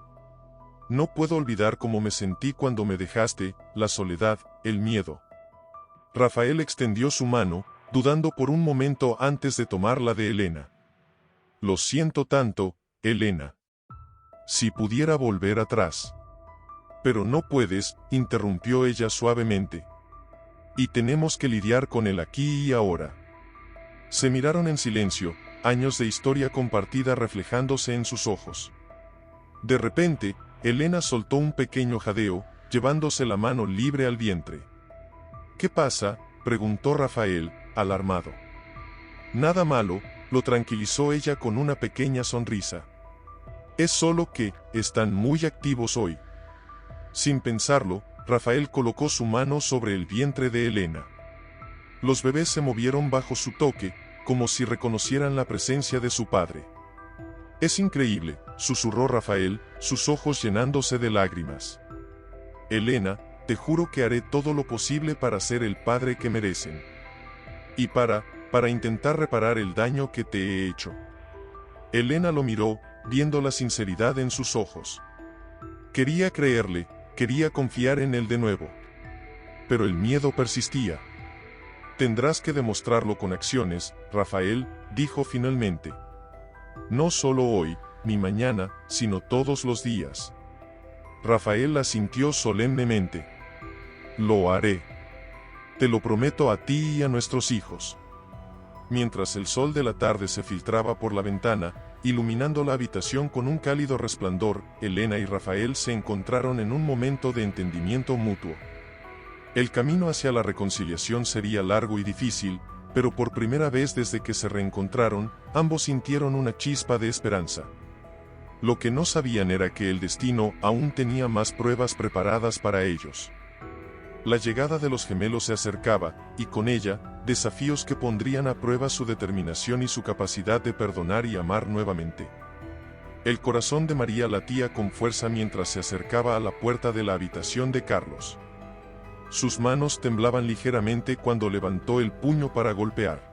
No puedo olvidar cómo me sentí cuando me dejaste, la soledad, el miedo. Rafael extendió su mano, dudando por un momento antes de tomar la de Elena. Lo siento tanto, Elena. Si pudiera volver atrás. Pero no puedes, interrumpió ella suavemente. Y tenemos que lidiar con el aquí y ahora. Se miraron en silencio, años de historia compartida reflejándose en sus ojos. De repente, Elena soltó un pequeño jadeo, llevándose la mano libre al vientre. ¿Qué pasa?, preguntó Rafael, alarmado. Nada malo, lo tranquilizó ella con una pequeña sonrisa. Es solo que, están muy activos hoy. Sin pensarlo, Rafael colocó su mano sobre el vientre de Elena. Los bebés se movieron bajo su toque, como si reconocieran la presencia de su padre. «Es increíble», susurró Rafael, sus ojos llenándose de lágrimas. «Elena, te juro que haré todo lo posible para ser el padre que merecen. Y para intentar reparar el daño que te he hecho». Elena lo miró, viendo la sinceridad en sus ojos. Quería creerle, quería confiar en él de nuevo. Pero el miedo persistía. «Tendrás que demostrarlo con acciones, Rafael», dijo finalmente. «No solo hoy, ni mañana, sino todos los días». Rafael asintió solemnemente. «Lo haré. Te lo prometo a ti y a nuestros hijos». Mientras el sol de la tarde se filtraba por la ventana, iluminando la habitación con un cálido resplandor, Elena y Rafael se encontraron en un momento de entendimiento mutuo. El camino hacia la reconciliación sería largo y difícil, pero por primera vez desde que se reencontraron, ambos sintieron una chispa de esperanza. Lo que no sabían era que el destino aún tenía más pruebas preparadas para ellos. La llegada de los gemelos se acercaba, y con ella, desafíos que pondrían a prueba su determinación y su capacidad de perdonar y amar nuevamente. El corazón de María latía con fuerza mientras se acercaba a la puerta de la habitación de Carlos. Sus manos temblaban ligeramente cuando levantó el puño para golpear.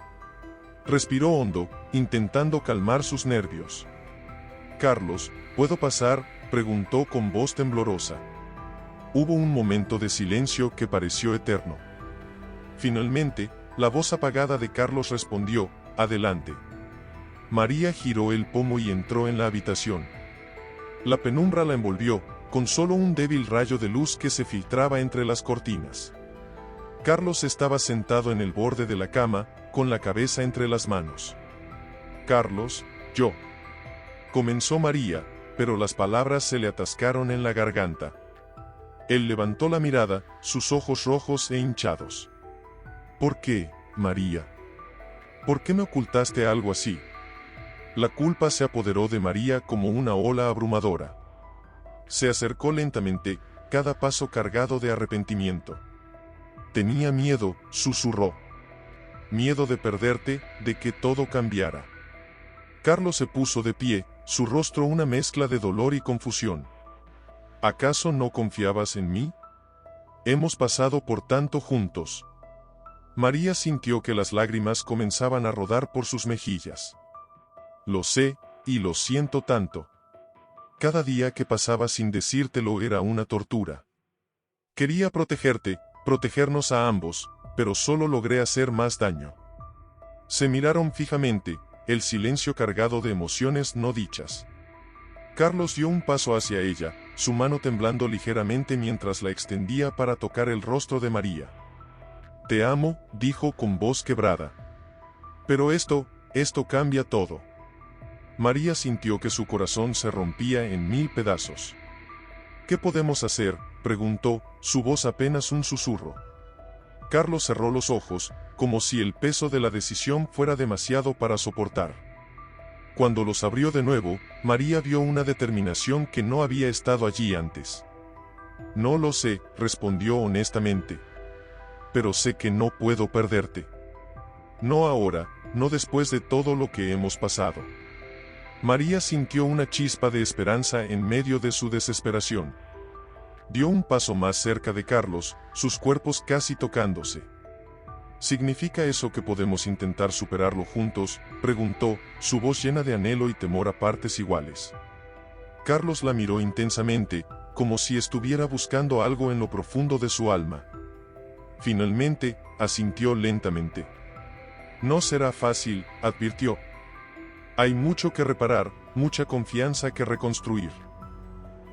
Respiró hondo, intentando calmar sus nervios. «Carlos, ¿puedo pasar?», preguntó con voz temblorosa. Hubo un momento de silencio que pareció eterno. Finalmente, la voz apagada de Carlos respondió: «Adelante». María giró el pomo y entró en la habitación. La penumbra la envolvió, con solo un débil rayo de luz que se filtraba entre las cortinas. Carlos estaba sentado en el borde de la cama, con la cabeza entre las manos. «Carlos, yo», comenzó María, pero las palabras se le atascaron en la garganta. Él levantó la mirada, sus ojos rojos e hinchados. «¿Por qué, María? ¿Por qué me ocultaste algo así?». La culpa se apoderó de María como una ola abrumadora. Se acercó lentamente, cada paso cargado de arrepentimiento. «Tenía miedo», susurró. «Miedo de perderte, de que todo cambiara». Carlos se puso de pie, su rostro una mezcla de dolor y confusión. «¿Acaso no confiabas en mí? Hemos pasado por tanto juntos». María sintió que las lágrimas comenzaban a rodar por sus mejillas. «Lo sé, y lo siento tanto. Cada día que pasaba sin decírtelo era una tortura. Quería protegerte, protegernos a ambos, pero solo logré hacer más daño». Se miraron fijamente, el silencio cargado de emociones no dichas. Carlos dio un paso hacia ella, su mano temblando ligeramente mientras la extendía para tocar el rostro de María. «Te amo», dijo con voz quebrada. «Pero esto cambia todo». María sintió que su corazón se rompía en 1000 pedazos. «¿Qué podemos hacer?», preguntó, su voz apenas un susurro. Carlos cerró los ojos, como si el peso de la decisión fuera demasiado para soportar. Cuando los abrió de nuevo, María vio una determinación que no había estado allí antes. «No lo sé», respondió honestamente. «Pero sé que no puedo perderte. No ahora, no después de todo lo que hemos pasado». María sintió una chispa de esperanza en medio de su desesperación. Dio un paso más cerca de Carlos, sus cuerpos casi tocándose. «¿Significa eso que podemos intentar superarlo juntos?», preguntó, su voz llena de anhelo y temor a partes iguales. Carlos la miró intensamente, como si estuviera buscando algo en lo profundo de su alma. Finalmente, asintió lentamente. «No será fácil», advirtió. «Hay mucho que reparar, mucha confianza que reconstruir».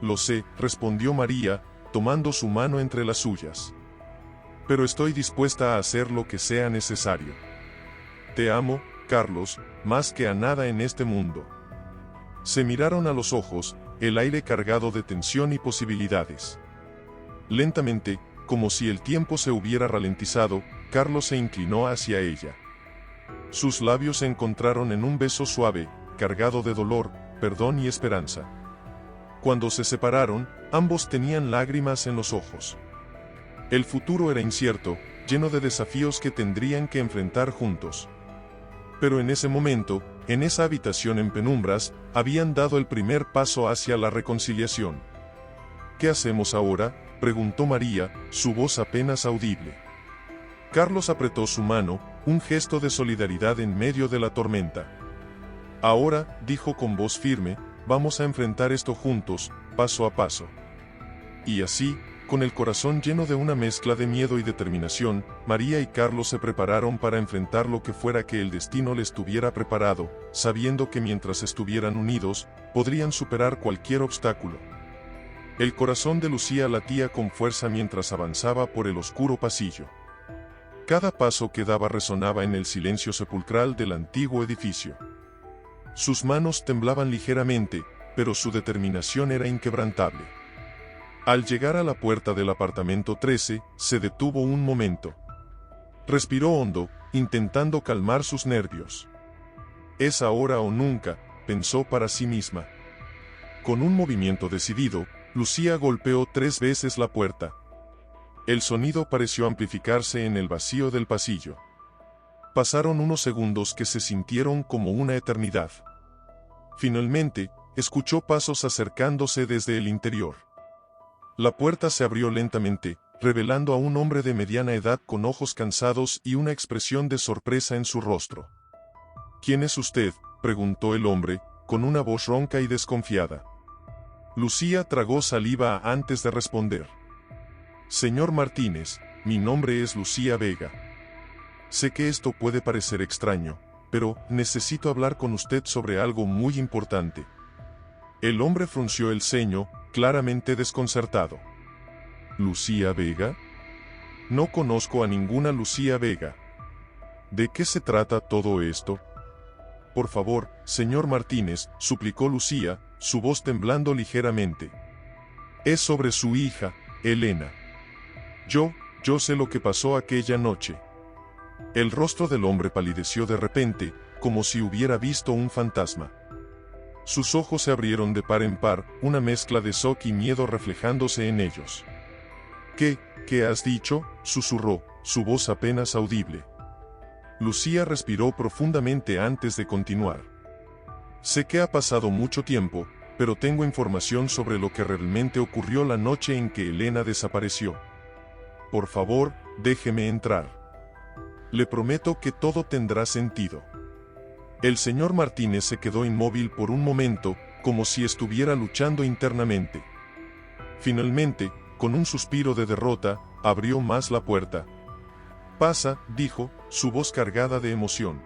«Lo sé», respondió María, tomando su mano entre las suyas. «Pero estoy dispuesta a hacer lo que sea necesario. Te amo, Carlos, más que a nada en este mundo». Se miraron a los ojos, el aire cargado de tensión y posibilidades. Lentamente, como si el tiempo se hubiera ralentizado, Carlos se inclinó hacia ella. Sus labios se encontraron en un beso suave, cargado de dolor, perdón y esperanza. Cuando se separaron, ambos tenían lágrimas en los ojos. El futuro era incierto, lleno de desafíos que tendrían que enfrentar juntos. Pero en ese momento, en esa habitación en penumbras, habían dado el primer paso hacia la reconciliación. ¿Qué hacemos ahora?, preguntó María, su voz apenas audible. Carlos apretó su mano, un gesto de solidaridad en medio de la tormenta. Ahora, dijo con voz firme, vamos a enfrentar esto juntos, paso a paso. Y así, con el corazón lleno de una mezcla de miedo y determinación, María y Carlos se prepararon para enfrentar lo que fuera que el destino les tuviera preparado, sabiendo que mientras estuvieran unidos, podrían superar cualquier obstáculo. El corazón de Lucía latía con fuerza mientras avanzaba por el oscuro pasillo. Cada paso que daba resonaba en el silencio sepulcral del antiguo edificio. Sus manos temblaban ligeramente, pero su determinación era inquebrantable. Al llegar a la puerta del apartamento 13, se detuvo un momento. Respiró hondo, intentando calmar sus nervios. Es ahora o nunca, pensó para sí misma. Con un movimiento decidido, Lucía golpeó 3 veces la puerta. El sonido pareció amplificarse en el vacío del pasillo. Pasaron unos segundos que se sintieron como una eternidad. Finalmente, escuchó pasos acercándose desde el interior. La puerta se abrió lentamente, revelando a un hombre de mediana edad con ojos cansados y una expresión de sorpresa en su rostro. ¿Quién es usted?, preguntó el hombre, con una voz ronca y desconfiada. Lucía tragó saliva antes de responder. Señor Martínez, mi nombre es Lucía Vega. Sé que esto puede parecer extraño, pero necesito hablar con usted sobre algo muy importante. El hombre frunció el ceño, claramente desconcertado. ¿Lucía Vega? No conozco a ninguna Lucía Vega. ¿De qué se trata todo esto? Por favor, señor Martínez, suplicó Lucía, su voz temblando ligeramente. Es sobre su hija, Elena. Yo sé lo que pasó aquella noche. El rostro del hombre palideció de repente, como si hubiera visto un fantasma. Sus ojos se abrieron de par en par, una mezcla de shock y miedo reflejándose en ellos. ¿Qué has dicho?, susurró, su voz apenas audible. Lucía respiró profundamente antes de continuar. Sé que ha pasado mucho tiempo, pero tengo información sobre lo que realmente ocurrió la noche en que Elena desapareció. Por favor, déjeme entrar. Le prometo que todo tendrá sentido. El señor Martínez se quedó inmóvil por un momento, como si estuviera luchando internamente. Finalmente, con un suspiro de derrota, abrió más la puerta. Pasa, dijo, su voz cargada de emoción.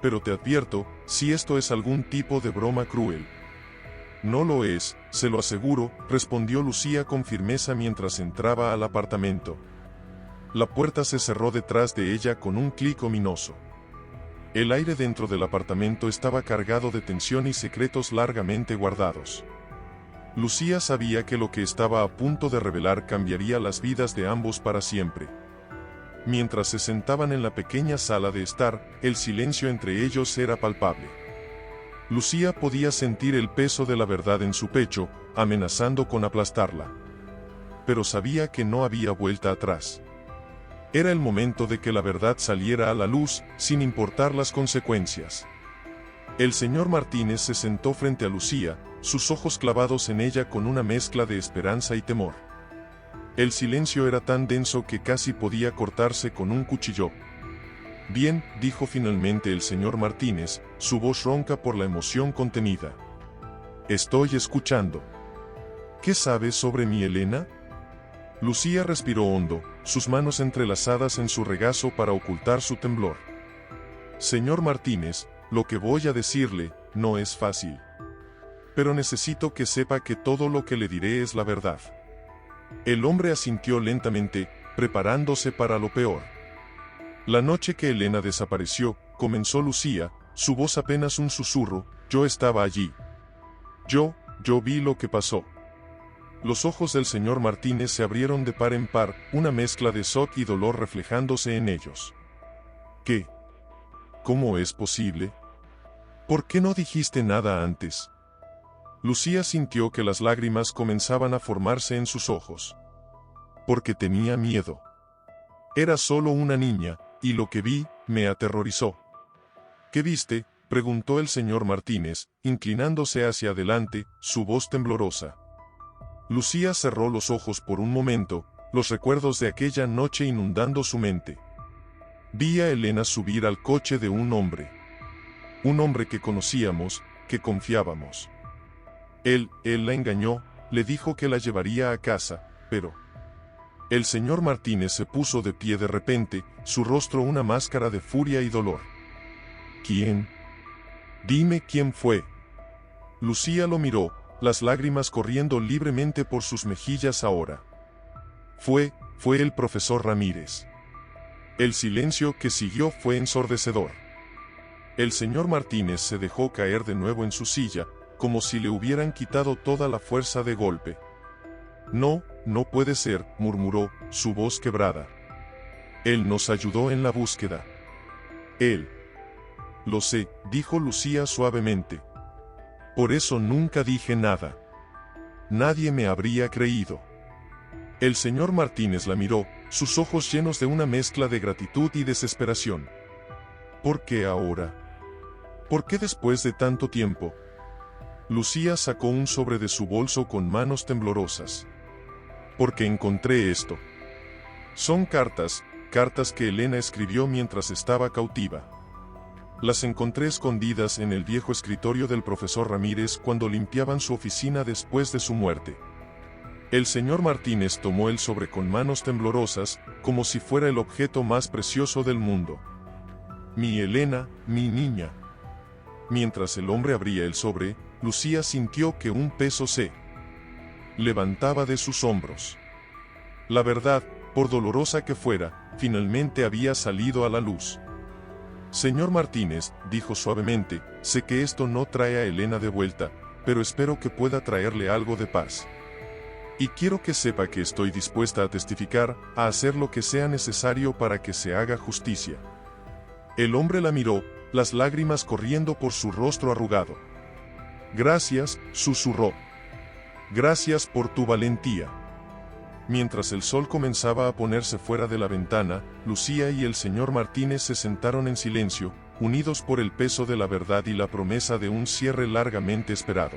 Pero te advierto, si esto es algún tipo de broma cruel. No lo es, se lo aseguro, respondió Lucía con firmeza mientras entraba al apartamento. La puerta se cerró detrás de ella con un clic ominoso. El aire dentro del apartamento estaba cargado de tensión y secretos largamente guardados. Lucía sabía que lo que estaba a punto de revelar cambiaría las vidas de ambos para siempre. Mientras se sentaban en la pequeña sala de estar, el silencio entre ellos era palpable. Lucía podía sentir el peso de la verdad en su pecho, amenazando con aplastarla. Pero sabía que no había vuelta atrás. Era el momento de que la verdad saliera a la luz, sin importar las consecuencias. El señor Martínez se sentó frente a Lucía, sus ojos clavados en ella con una mezcla de esperanza y temor. El silencio era tan denso que casi podía cortarse con un cuchillo. Bien, dijo finalmente el señor Martínez, su voz ronca por la emoción contenida. Estoy escuchando. ¿Qué sabes sobre mi Elena? Lucía respiró hondo, sus manos entrelazadas en su regazo para ocultar su temblor. Señor Martínez, lo que voy a decirle, no es fácil. Pero necesito que sepa que todo lo que le diré es la verdad. El hombre asintió lentamente, preparándose para lo peor. La noche que Elena desapareció, comenzó Lucía, su voz apenas un susurro, yo estaba allí. Yo vi lo que pasó. Los ojos del señor Martínez se abrieron de par en par, una mezcla de shock y dolor reflejándose en ellos. ¿Qué? ¿Cómo es posible? ¿Por qué no dijiste nada antes? Lucía sintió que las lágrimas comenzaban a formarse en sus ojos. Porque tenía miedo. Era solo una niña, y lo que vi, me aterrorizó. ¿Qué viste?, preguntó el señor Martínez, inclinándose hacia adelante, su voz temblorosa. Lucía cerró los ojos por un momento, los recuerdos de aquella noche inundando su mente. Vi a Elena subir al coche de un hombre. Un hombre que conocíamos, que confiábamos. Él la engañó, le dijo que la llevaría a casa, pero... El señor Martínez se puso de pie de repente, su rostro una máscara de furia y dolor. ¿Quién? Dime quién fue. Lucía lo miró, las lágrimas corriendo libremente por sus mejillas ahora. Fue el profesor Ramírez. El silencio que siguió fue ensordecedor. El señor Martínez se dejó caer de nuevo en su silla, como si le hubieran quitado toda la fuerza de golpe. No, no puede ser, murmuró, su voz quebrada. Él nos ayudó en la búsqueda. Él. Lo sé, dijo Lucía suavemente. Por eso nunca dije nada. Nadie me habría creído. El señor Martínez la miró, sus ojos llenos de una mezcla de gratitud y desesperación. ¿Por qué ahora? ¿Por qué después de tanto tiempo? Lucía sacó un sobre de su bolso con manos temblorosas. Porque encontré esto. Son cartas que Elena escribió mientras estaba cautiva. Las encontré escondidas en el viejo escritorio del profesor Ramírez cuando limpiaban su oficina después de su muerte. El señor Martínez tomó el sobre con manos temblorosas, como si fuera el objeto más precioso del mundo. Mi Elena, mi niña. Mientras el hombre abría el sobre, Lucía sintió que un peso se levantaba de sus hombros. La verdad, por dolorosa que fuera, finalmente había salido a la luz. Señor Martínez, dijo suavemente, sé que esto no trae a Elena de vuelta, pero espero que pueda traerle algo de paz. Y quiero que sepa que estoy dispuesta a testificar, a hacer lo que sea necesario para que se haga justicia. El hombre la miró, las lágrimas corriendo por su rostro arrugado. Gracias, susurró. Gracias por tu valentía. Mientras el sol comenzaba a ponerse fuera de la ventana, Lucía y el señor Martínez se sentaron en silencio, unidos por el peso de la verdad y la promesa de un cierre largamente esperado.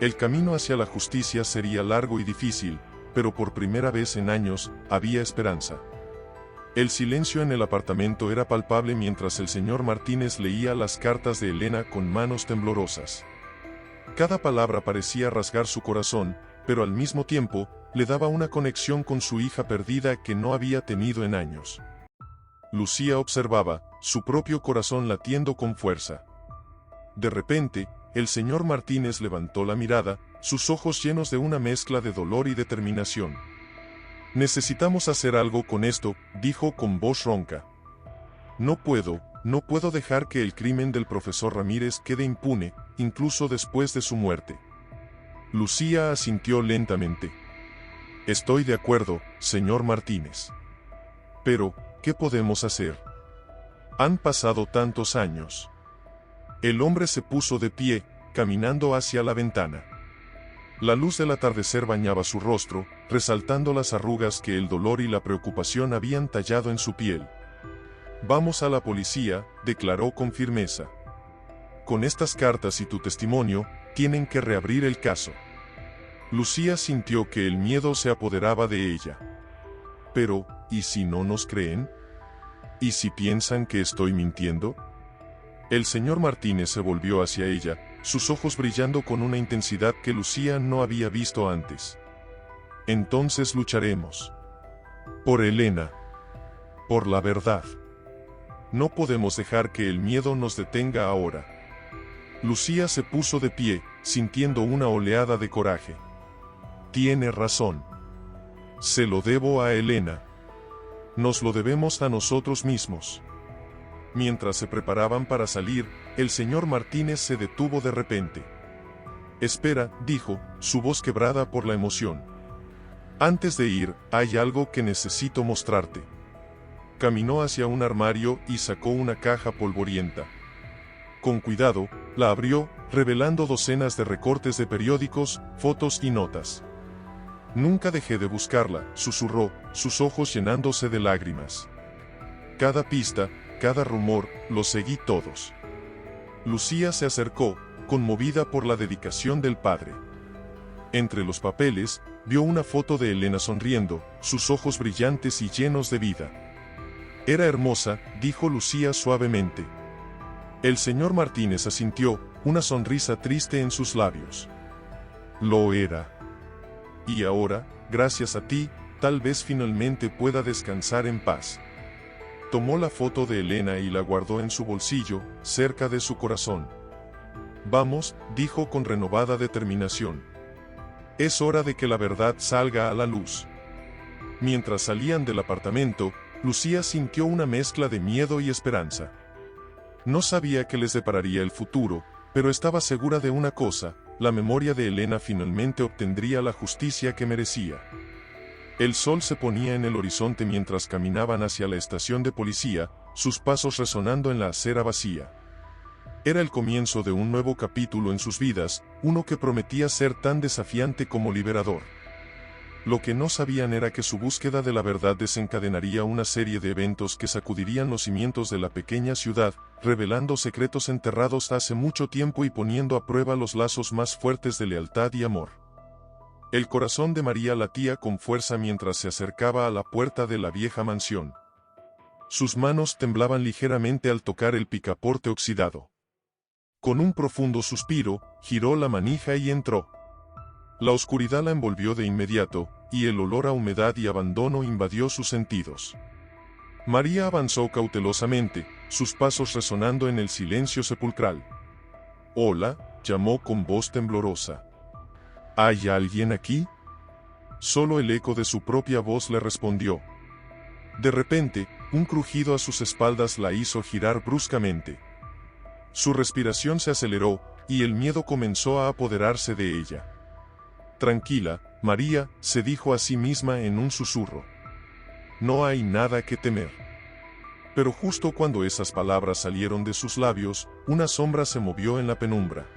El camino hacia la justicia sería largo y difícil, pero por primera vez en años, había esperanza. El silencio en el apartamento era palpable mientras el señor Martínez leía las cartas de Elena con manos temblorosas. Cada palabra parecía rasgar su corazón, pero al mismo tiempo, le daba una conexión con su hija perdida que no había tenido en años. Lucía observaba, su propio corazón latiendo con fuerza. De repente, el señor Martínez levantó la mirada, sus ojos llenos de una mezcla de dolor y determinación. Necesitamos hacer algo con esto, dijo con voz ronca. No puedo dejar que el crimen del profesor Ramírez quede impune, incluso después de su muerte. Lucía asintió lentamente. Estoy de acuerdo, señor Martínez. Pero, ¿qué podemos hacer? Han pasado tantos años. El hombre se puso de pie, caminando hacia la ventana. La luz del atardecer bañaba su rostro, resaltando las arrugas que el dolor y la preocupación habían tallado en su piel. Vamos a la policía, declaró con firmeza. Con estas cartas y tu testimonio, tienen que reabrir el caso. Lucía sintió que el miedo se apoderaba de ella. Pero, ¿y si no nos creen? ¿Y si piensan que estoy mintiendo? El señor Martínez se volvió hacia ella, sus ojos brillando con una intensidad que Lucía no había visto antes. Entonces lucharemos. Por Elena. Por la verdad. No podemos dejar que el miedo nos detenga ahora. Lucía se puso de pie, sintiendo una oleada de coraje. Tiene razón. Se lo debo a Elena. Nos lo debemos a nosotros mismos. Mientras se preparaban para salir, el señor Martínez se detuvo de repente. Espera, dijo, su voz quebrada por la emoción. Antes de ir, hay algo que necesito mostrarte. Caminó hacia un armario y sacó una caja polvorienta. Con cuidado, la abrió, revelando docenas de recortes de periódicos, fotos y notas. Nunca dejé de buscarla, susurró, sus ojos llenándose de lágrimas. Cada pista, cada rumor, los seguí todos. Lucía se acercó, conmovida por la dedicación del padre. Entre los papeles, vio una foto de Elena sonriendo, sus ojos brillantes y llenos de vida. Era hermosa, dijo Lucía suavemente. El señor Martínez asintió, una sonrisa triste en sus labios. Lo era. Y ahora, gracias a ti, tal vez finalmente pueda descansar en paz. Tomó la foto de Elena y la guardó en su bolsillo, cerca de su corazón. Vamos, dijo con renovada determinación. Es hora de que la verdad salga a la luz. Mientras salían del apartamento, Lucía sintió una mezcla de miedo y esperanza. No sabía qué les depararía el futuro, pero estaba segura de una cosa, la memoria de Elena finalmente obtendría la justicia que merecía. El sol se ponía en el horizonte mientras caminaban hacia la estación de policía, sus pasos resonando en la acera vacía. Era el comienzo de un nuevo capítulo en sus vidas, uno que prometía ser tan desafiante como liberador. Lo que no sabían era que su búsqueda de la verdad desencadenaría una serie de eventos que sacudirían los cimientos de la pequeña ciudad, revelando secretos enterrados hace mucho tiempo y poniendo a prueba los lazos más fuertes de lealtad y amor. El corazón de María latía con fuerza mientras se acercaba a la puerta de la vieja mansión. Sus manos temblaban ligeramente al tocar el picaporte oxidado. Con un profundo suspiro, giró la manija y entró. La oscuridad la envolvió de inmediato, y el olor a humedad y abandono invadió sus sentidos. María avanzó cautelosamente, sus pasos resonando en el silencio sepulcral. «Hola», llamó con voz temblorosa. «¿Hay alguien aquí?» Solo el eco de su propia voz le respondió. De repente, un crujido a sus espaldas la hizo girar bruscamente. Su respiración se aceleró, y el miedo comenzó a apoderarse de ella. «Tranquila, María», se dijo a sí misma en un susurro. «No hay nada que temer». Pero justo cuando esas palabras salieron de sus labios, una sombra se movió en la penumbra.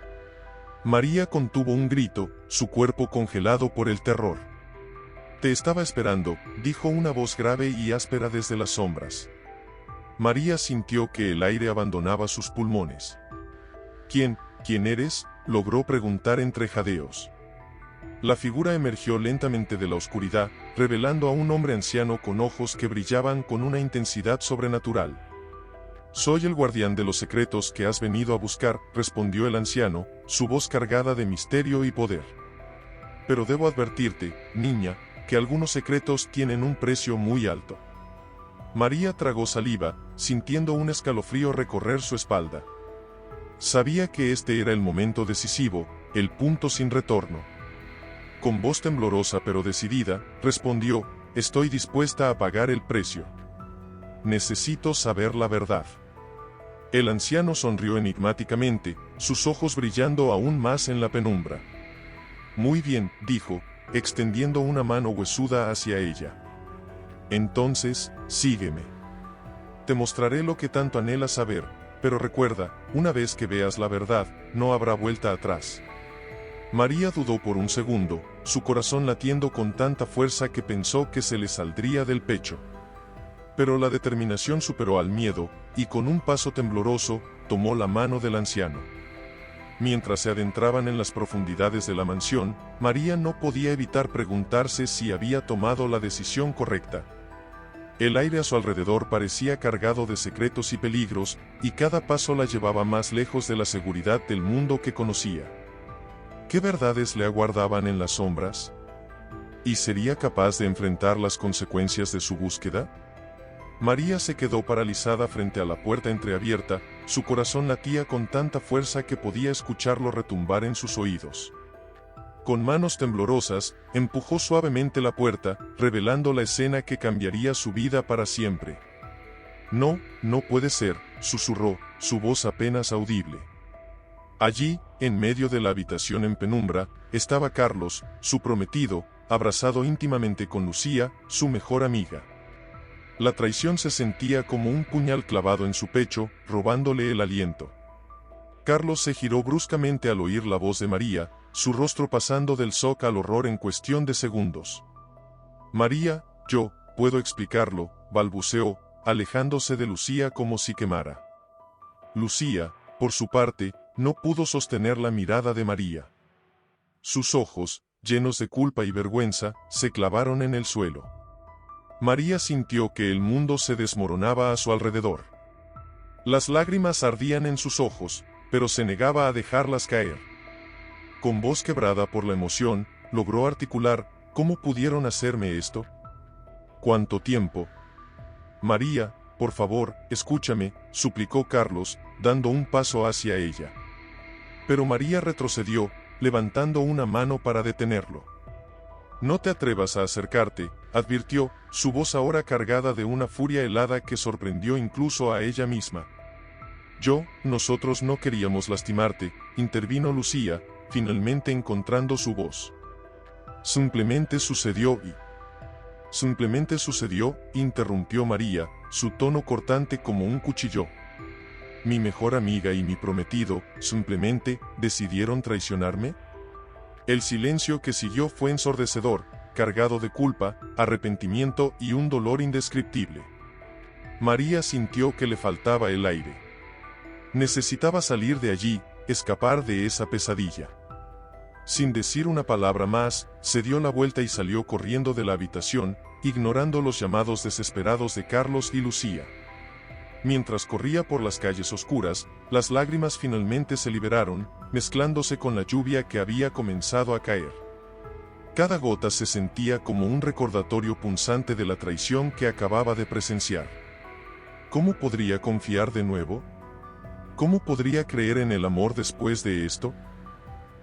María contuvo un grito, su cuerpo congelado por el terror. «Te estaba esperando», dijo una voz grave y áspera desde las sombras. María sintió que el aire abandonaba sus pulmones. «¿Quién eres?», logró preguntar entre jadeos. La figura emergió lentamente de la oscuridad, revelando a un hombre anciano con ojos que brillaban con una intensidad sobrenatural. «Soy el guardián de los secretos que has venido a buscar», respondió el anciano, su voz cargada de misterio y poder. «Pero debo advertirte, niña, que algunos secretos tienen un precio muy alto». María tragó saliva, sintiendo un escalofrío recorrer su espalda. Sabía que este era el momento decisivo, el punto sin retorno. Con voz temblorosa pero decidida, respondió: «Estoy dispuesta a pagar el precio. Necesito saber la verdad». El anciano sonrió enigmáticamente, sus ojos brillando aún más en la penumbra. «Muy bien», dijo, extendiendo una mano huesuda hacia ella. «Entonces, sígueme. Te mostraré lo que tanto anhelas saber, pero recuerda, una vez que veas la verdad, no habrá vuelta atrás». María dudó por un segundo, su corazón latiendo con tanta fuerza que pensó que se le saldría del pecho. Pero la determinación superó al miedo, y con un paso tembloroso, tomó la mano del anciano. Mientras se adentraban en las profundidades de la mansión, María no podía evitar preguntarse si había tomado la decisión correcta. El aire a su alrededor parecía cargado de secretos y peligros, y cada paso la llevaba más lejos de la seguridad del mundo que conocía. ¿Qué verdades le aguardaban en las sombras? ¿Y sería capaz de enfrentar las consecuencias de su búsqueda? María se quedó paralizada frente a la puerta entreabierta, su corazón latía con tanta fuerza que podía escucharlo retumbar en sus oídos. Con manos temblorosas, empujó suavemente la puerta, revelando la escena que cambiaría su vida para siempre. «No, no puede ser», susurró, su voz apenas audible. Allí, en medio de la habitación en penumbra, estaba Carlos, su prometido, abrazado íntimamente con Lucía, su mejor amiga. La traición se sentía como un puñal clavado en su pecho, robándole el aliento. Carlos se giró bruscamente al oír la voz de María, su rostro pasando del shock al horror en cuestión de segundos. María, yo, puedo explicarlo, balbuceó, alejándose de Lucía como si quemara. Lucía, por su parte, no pudo sostener la mirada de María. Sus ojos, llenos de culpa y vergüenza, se clavaron en el suelo. María sintió que el mundo se desmoronaba a su alrededor. Las lágrimas ardían en sus ojos, pero se negaba a dejarlas caer. Con voz quebrada por la emoción, logró articular: ¿cómo pudieron hacerme esto? ¿Cuánto tiempo? María, por favor, escúchame, suplicó Carlos, dando un paso hacia ella. Pero María retrocedió, levantando una mano para detenerlo. No te atrevas a acercarte, advirtió, su voz ahora cargada de una furia helada que sorprendió incluso a ella misma. Nosotros no queríamos lastimarte, intervino Lucía, finalmente encontrando su voz. Simplemente sucedió, interrumpió María, su tono cortante como un cuchillo. Mi mejor amiga y mi prometido, simplemente, ¿decidieron traicionarme? El silencio que siguió fue ensordecedor, cargado de culpa, arrepentimiento y un dolor indescriptible. María sintió que le faltaba el aire. Necesitaba salir de allí, escapar de esa pesadilla. Sin decir una palabra más, se dio la vuelta y salió corriendo de la habitación, ignorando los llamados desesperados de Carlos y Lucía. Mientras corría por las calles oscuras, las lágrimas finalmente se liberaron, mezclándose con la lluvia que había comenzado a caer. Cada gota se sentía como un recordatorio punzante de la traición que acababa de presenciar. ¿Cómo podría confiar de nuevo? ¿Cómo podría creer en el amor después de esto?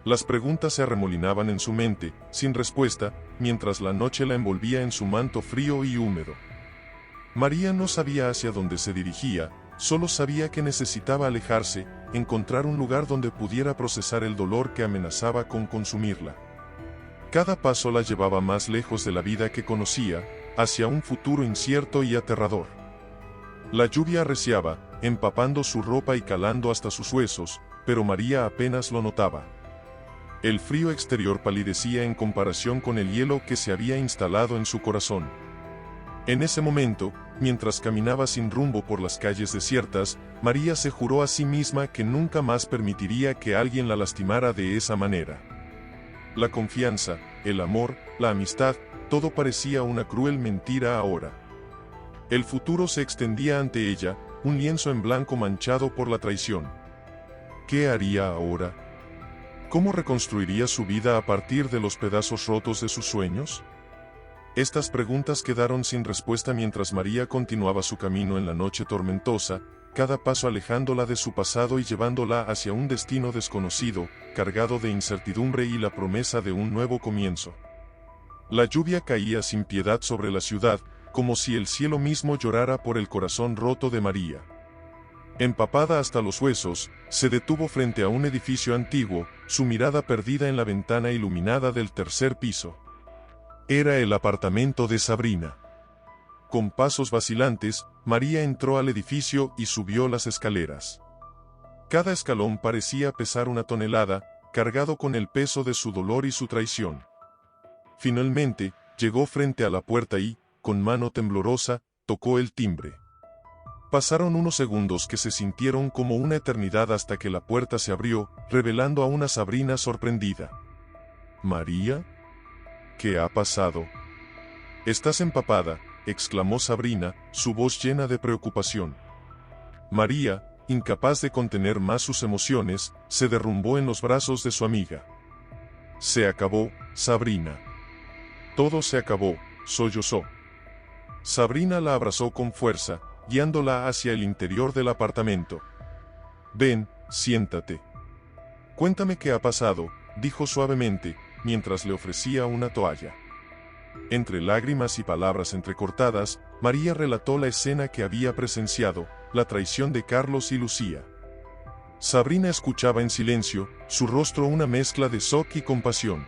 Las preguntas se arremolinaban en su mente, sin respuesta, mientras la noche la envolvía en su manto frío y húmedo. María no sabía hacia dónde se dirigía, solo sabía que necesitaba alejarse, encontrar un lugar donde pudiera procesar el dolor que amenazaba con consumirla. Cada paso la llevaba más lejos de la vida que conocía, hacia un futuro incierto y aterrador. La lluvia arreciaba, empapando su ropa y calando hasta sus huesos, pero María apenas lo notaba. El frío exterior palidecía en comparación con el hielo que se había instalado en su corazón. En ese momento, mientras caminaba sin rumbo por las calles desiertas, María se juró a sí misma que nunca más permitiría que alguien la lastimara de esa manera. La confianza, el amor, la amistad, todo parecía una cruel mentira ahora. El futuro se extendía ante ella, un lienzo en blanco manchado por la traición. ¿Qué haría ahora? ¿Cómo reconstruiría su vida a partir de los pedazos rotos de sus sueños? Estas preguntas quedaron sin respuesta mientras María continuaba su camino en la noche tormentosa, cada paso alejándola de su pasado y llevándola hacia un destino desconocido, cargado de incertidumbre y la promesa de un nuevo comienzo. La lluvia caía sin piedad sobre la ciudad, como si el cielo mismo llorara por el corazón roto de María. Empapada hasta los huesos, se detuvo frente a un edificio antiguo, su mirada perdida en la ventana iluminada del tercer piso. Era el apartamento de Sabrina. Con pasos vacilantes, María entró al edificio y subió las escaleras. Cada escalón parecía pesar una tonelada, cargado con el peso de su dolor y su traición. Finalmente, llegó frente a la puerta y, con mano temblorosa, tocó el timbre. Pasaron unos segundos que se sintieron como una eternidad hasta que la puerta se abrió, revelando a una Sabrina sorprendida. ¿María? ¿Qué ha pasado? «Estás empapada», exclamó Sabrina, su voz llena de preocupación. María, incapaz de contener más sus emociones, se derrumbó en los brazos de su amiga. «Se acabó, Sabrina. Todo se acabó», sollozó. Sabrina la abrazó con fuerza, guiándola hacia el interior del apartamento. «Ven, siéntate. Cuéntame qué ha pasado», dijo suavemente, mientras le ofrecía una toalla. Entre lágrimas y palabras entrecortadas, María relató la escena que había presenciado, la traición de Carlos y Lucía. Sabrina escuchaba en silencio, su rostro una mezcla de shock y compasión.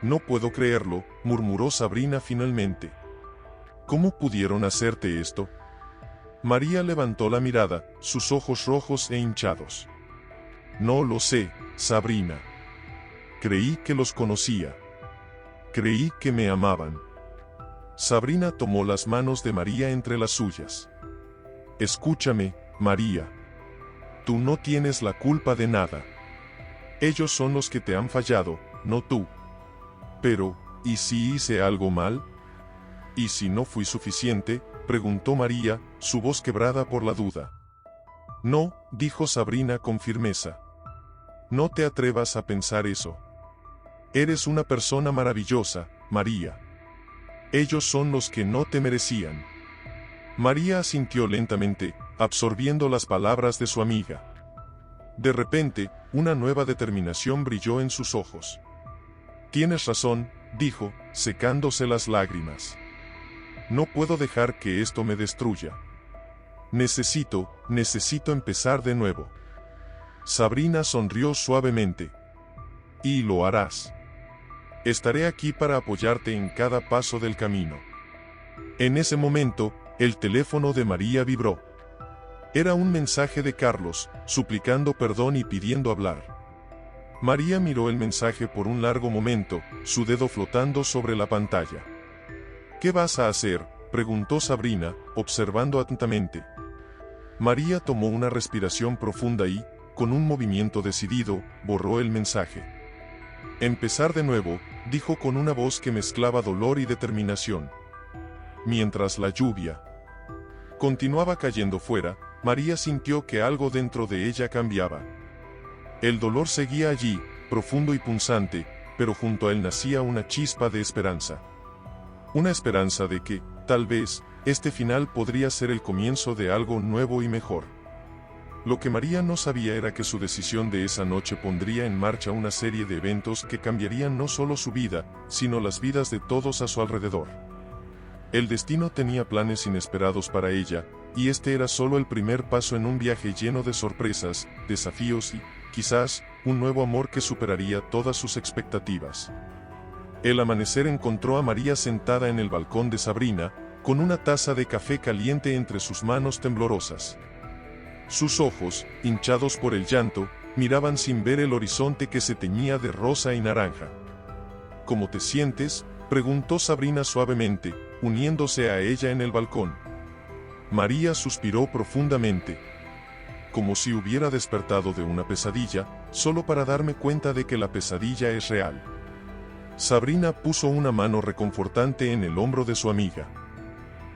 «No puedo creerlo», murmuró Sabrina finalmente. «¿Cómo pudieron hacerte esto?» María levantó la mirada, sus ojos rojos e hinchados. No lo sé, Sabrina. Creí que los conocía. Creí que me amaban. Sabrina tomó las manos de María entre las suyas. Escúchame, María. Tú no tienes la culpa de nada. Ellos son los que te han fallado, no tú. Pero, ¿y si hice algo mal? ¿Y si no fui suficiente?, preguntó María, su voz quebrada por la duda. No, dijo Sabrina con firmeza. No te atrevas a pensar eso. Eres una persona maravillosa, María. Ellos son los que no te merecían. María asintió lentamente, absorbiendo las palabras de su amiga. De repente, una nueva determinación brilló en sus ojos. Tienes razón, dijo, secándose las lágrimas. No puedo dejar que esto me destruya. Necesito empezar de nuevo. Sabrina sonrió suavemente. Y lo harás. Estaré aquí para apoyarte en cada paso del camino. En ese momento, el teléfono de María vibró. Era un mensaje de Carlos, suplicando perdón y pidiendo hablar. María miró el mensaje por un largo momento, su dedo flotando sobre la pantalla. ¿Qué vas a hacer?, preguntó Sabrina, observando atentamente. María tomó una respiración profunda y, con un movimiento decidido, borró el mensaje. Empezar de nuevo, dijo con una voz que mezclaba dolor y determinación. Mientras la lluvia continuaba cayendo fuera, María sintió que algo dentro de ella cambiaba. El dolor seguía allí, profundo y punzante, pero junto a él nacía una chispa de esperanza. Una esperanza de que, tal vez, este final podría ser el comienzo de algo nuevo y mejor. Lo que María no sabía era que su decisión de esa noche pondría en marcha una serie de eventos que cambiarían no solo su vida, sino las vidas de todos a su alrededor. El destino tenía planes inesperados para ella, y este era solo el primer paso en un viaje lleno de sorpresas, desafíos y, quizás, un nuevo amor que superaría todas sus expectativas. El amanecer encontró a María sentada en el balcón de Sabrina, con una taza de café caliente entre sus manos temblorosas. Sus ojos, hinchados por el llanto, miraban sin ver el horizonte que se teñía de rosa y naranja. ¿Cómo te sientes?, preguntó Sabrina suavemente, uniéndose a ella en el balcón. María suspiró profundamente, como si hubiera despertado de una pesadilla, solo para darme cuenta de que la pesadilla es real. Sabrina puso una mano reconfortante en el hombro de su amiga.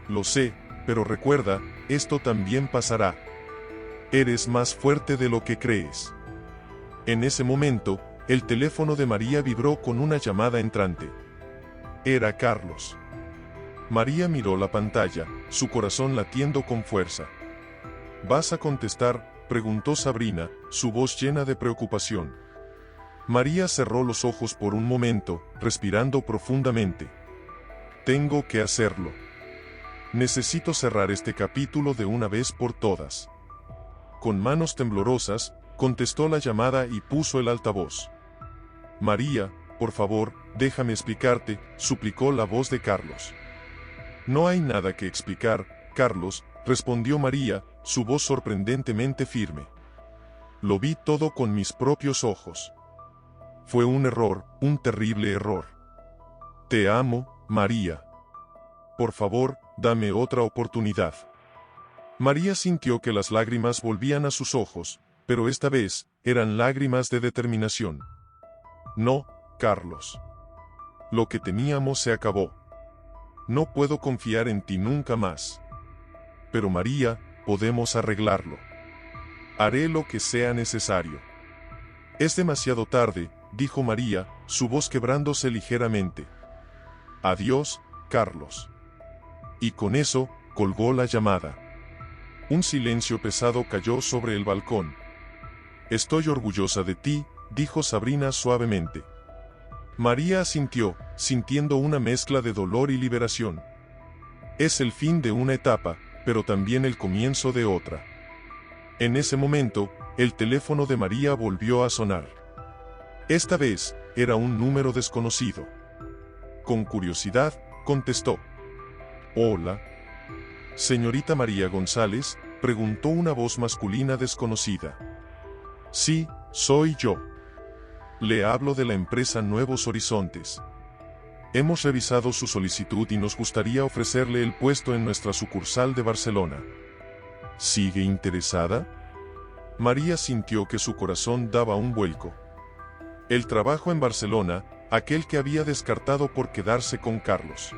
Lo sé, pero recuerda, esto también pasará. Eres más fuerte de lo que crees. En ese momento, el teléfono de María vibró con una llamada entrante. Era Carlos. María miró la pantalla, su corazón latiendo con fuerza. ¿Vas a contestar?, preguntó Sabrina, su voz llena de preocupación. María cerró los ojos por un momento, respirando profundamente. Tengo que hacerlo. Necesito cerrar este capítulo de una vez por todas. Con manos temblorosas, contestó la llamada y puso el altavoz. María, por favor, déjame explicarte, suplicó la voz de Carlos. No hay nada que explicar, Carlos, respondió María, su voz sorprendentemente firme. Lo vi todo con mis propios ojos. Fue un error, un terrible error. Te amo, María. Por favor, dame otra oportunidad. María sintió que las lágrimas volvían a sus ojos, pero esta vez, eran lágrimas de determinación. No, Carlos. Lo que teníamos se acabó. No puedo confiar en ti nunca más. Pero María, podemos arreglarlo. Haré lo que sea necesario. Es demasiado tarde, dijo María, su voz quebrándose ligeramente. Adiós, Carlos. Y con eso, colgó la llamada. Un silencio pesado cayó sobre el balcón. Estoy orgullosa de ti, dijo Sabrina suavemente. María asintió, sintiendo una mezcla de dolor y liberación. Es el fin de una etapa, pero también el comienzo de otra. En ese momento, el teléfono de María volvió a sonar. Esta vez, era un número desconocido. Con curiosidad, contestó. Hola. Señorita María González, preguntó una voz masculina desconocida. Sí, Soy yo. Le hablo de la empresa Nuevos Horizontes. Hemos revisado su solicitud y nos gustaría ofrecerle el puesto en nuestra sucursal de Barcelona. ¿Sigue interesada? María sintió que su corazón daba un vuelco. El trabajo en Barcelona, aquel que había descartado por quedarse con Carlos.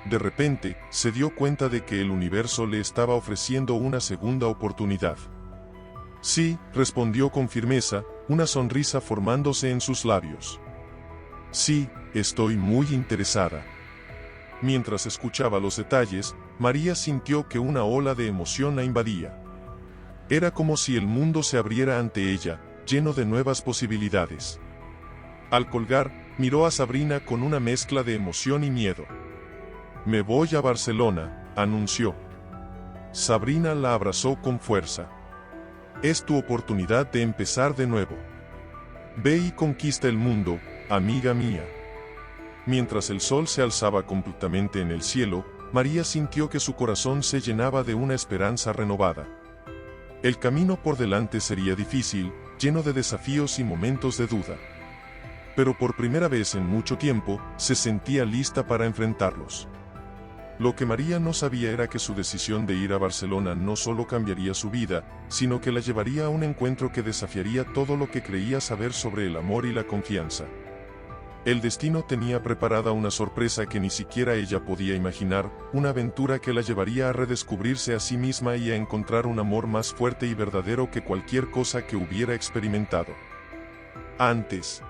De repente, se dio cuenta de que el universo le estaba ofreciendo una segunda oportunidad. Sí, respondió con firmeza, una sonrisa formándose en sus labios. Sí, estoy muy interesada. Mientras escuchaba los detalles, María sintió que una ola de emoción la invadía. Era como si el mundo se abriera ante ella, lleno de nuevas posibilidades. Al colgar, miró a Sabrina con una mezcla de emoción y miedo. Me voy a Barcelona, anunció. Sabrina la abrazó con fuerza. Es tu oportunidad de empezar de nuevo. Ve y conquista el mundo, amiga mía. Mientras el sol se alzaba completamente en el cielo, María sintió que su corazón se llenaba de una esperanza renovada. El camino por delante sería difícil, lleno de desafíos y momentos de duda. Pero por primera vez en mucho tiempo, se sentía lista para enfrentarlos. Lo que María no sabía era que su decisión de ir a Barcelona no solo cambiaría su vida, sino que la llevaría a un encuentro que desafiaría todo lo que creía saber sobre el amor y la confianza. El destino tenía preparada una sorpresa que ni siquiera ella podía imaginar, una aventura que la llevaría a redescubrirse a sí misma y a encontrar un amor más fuerte y verdadero que cualquier cosa que hubiera experimentado antes.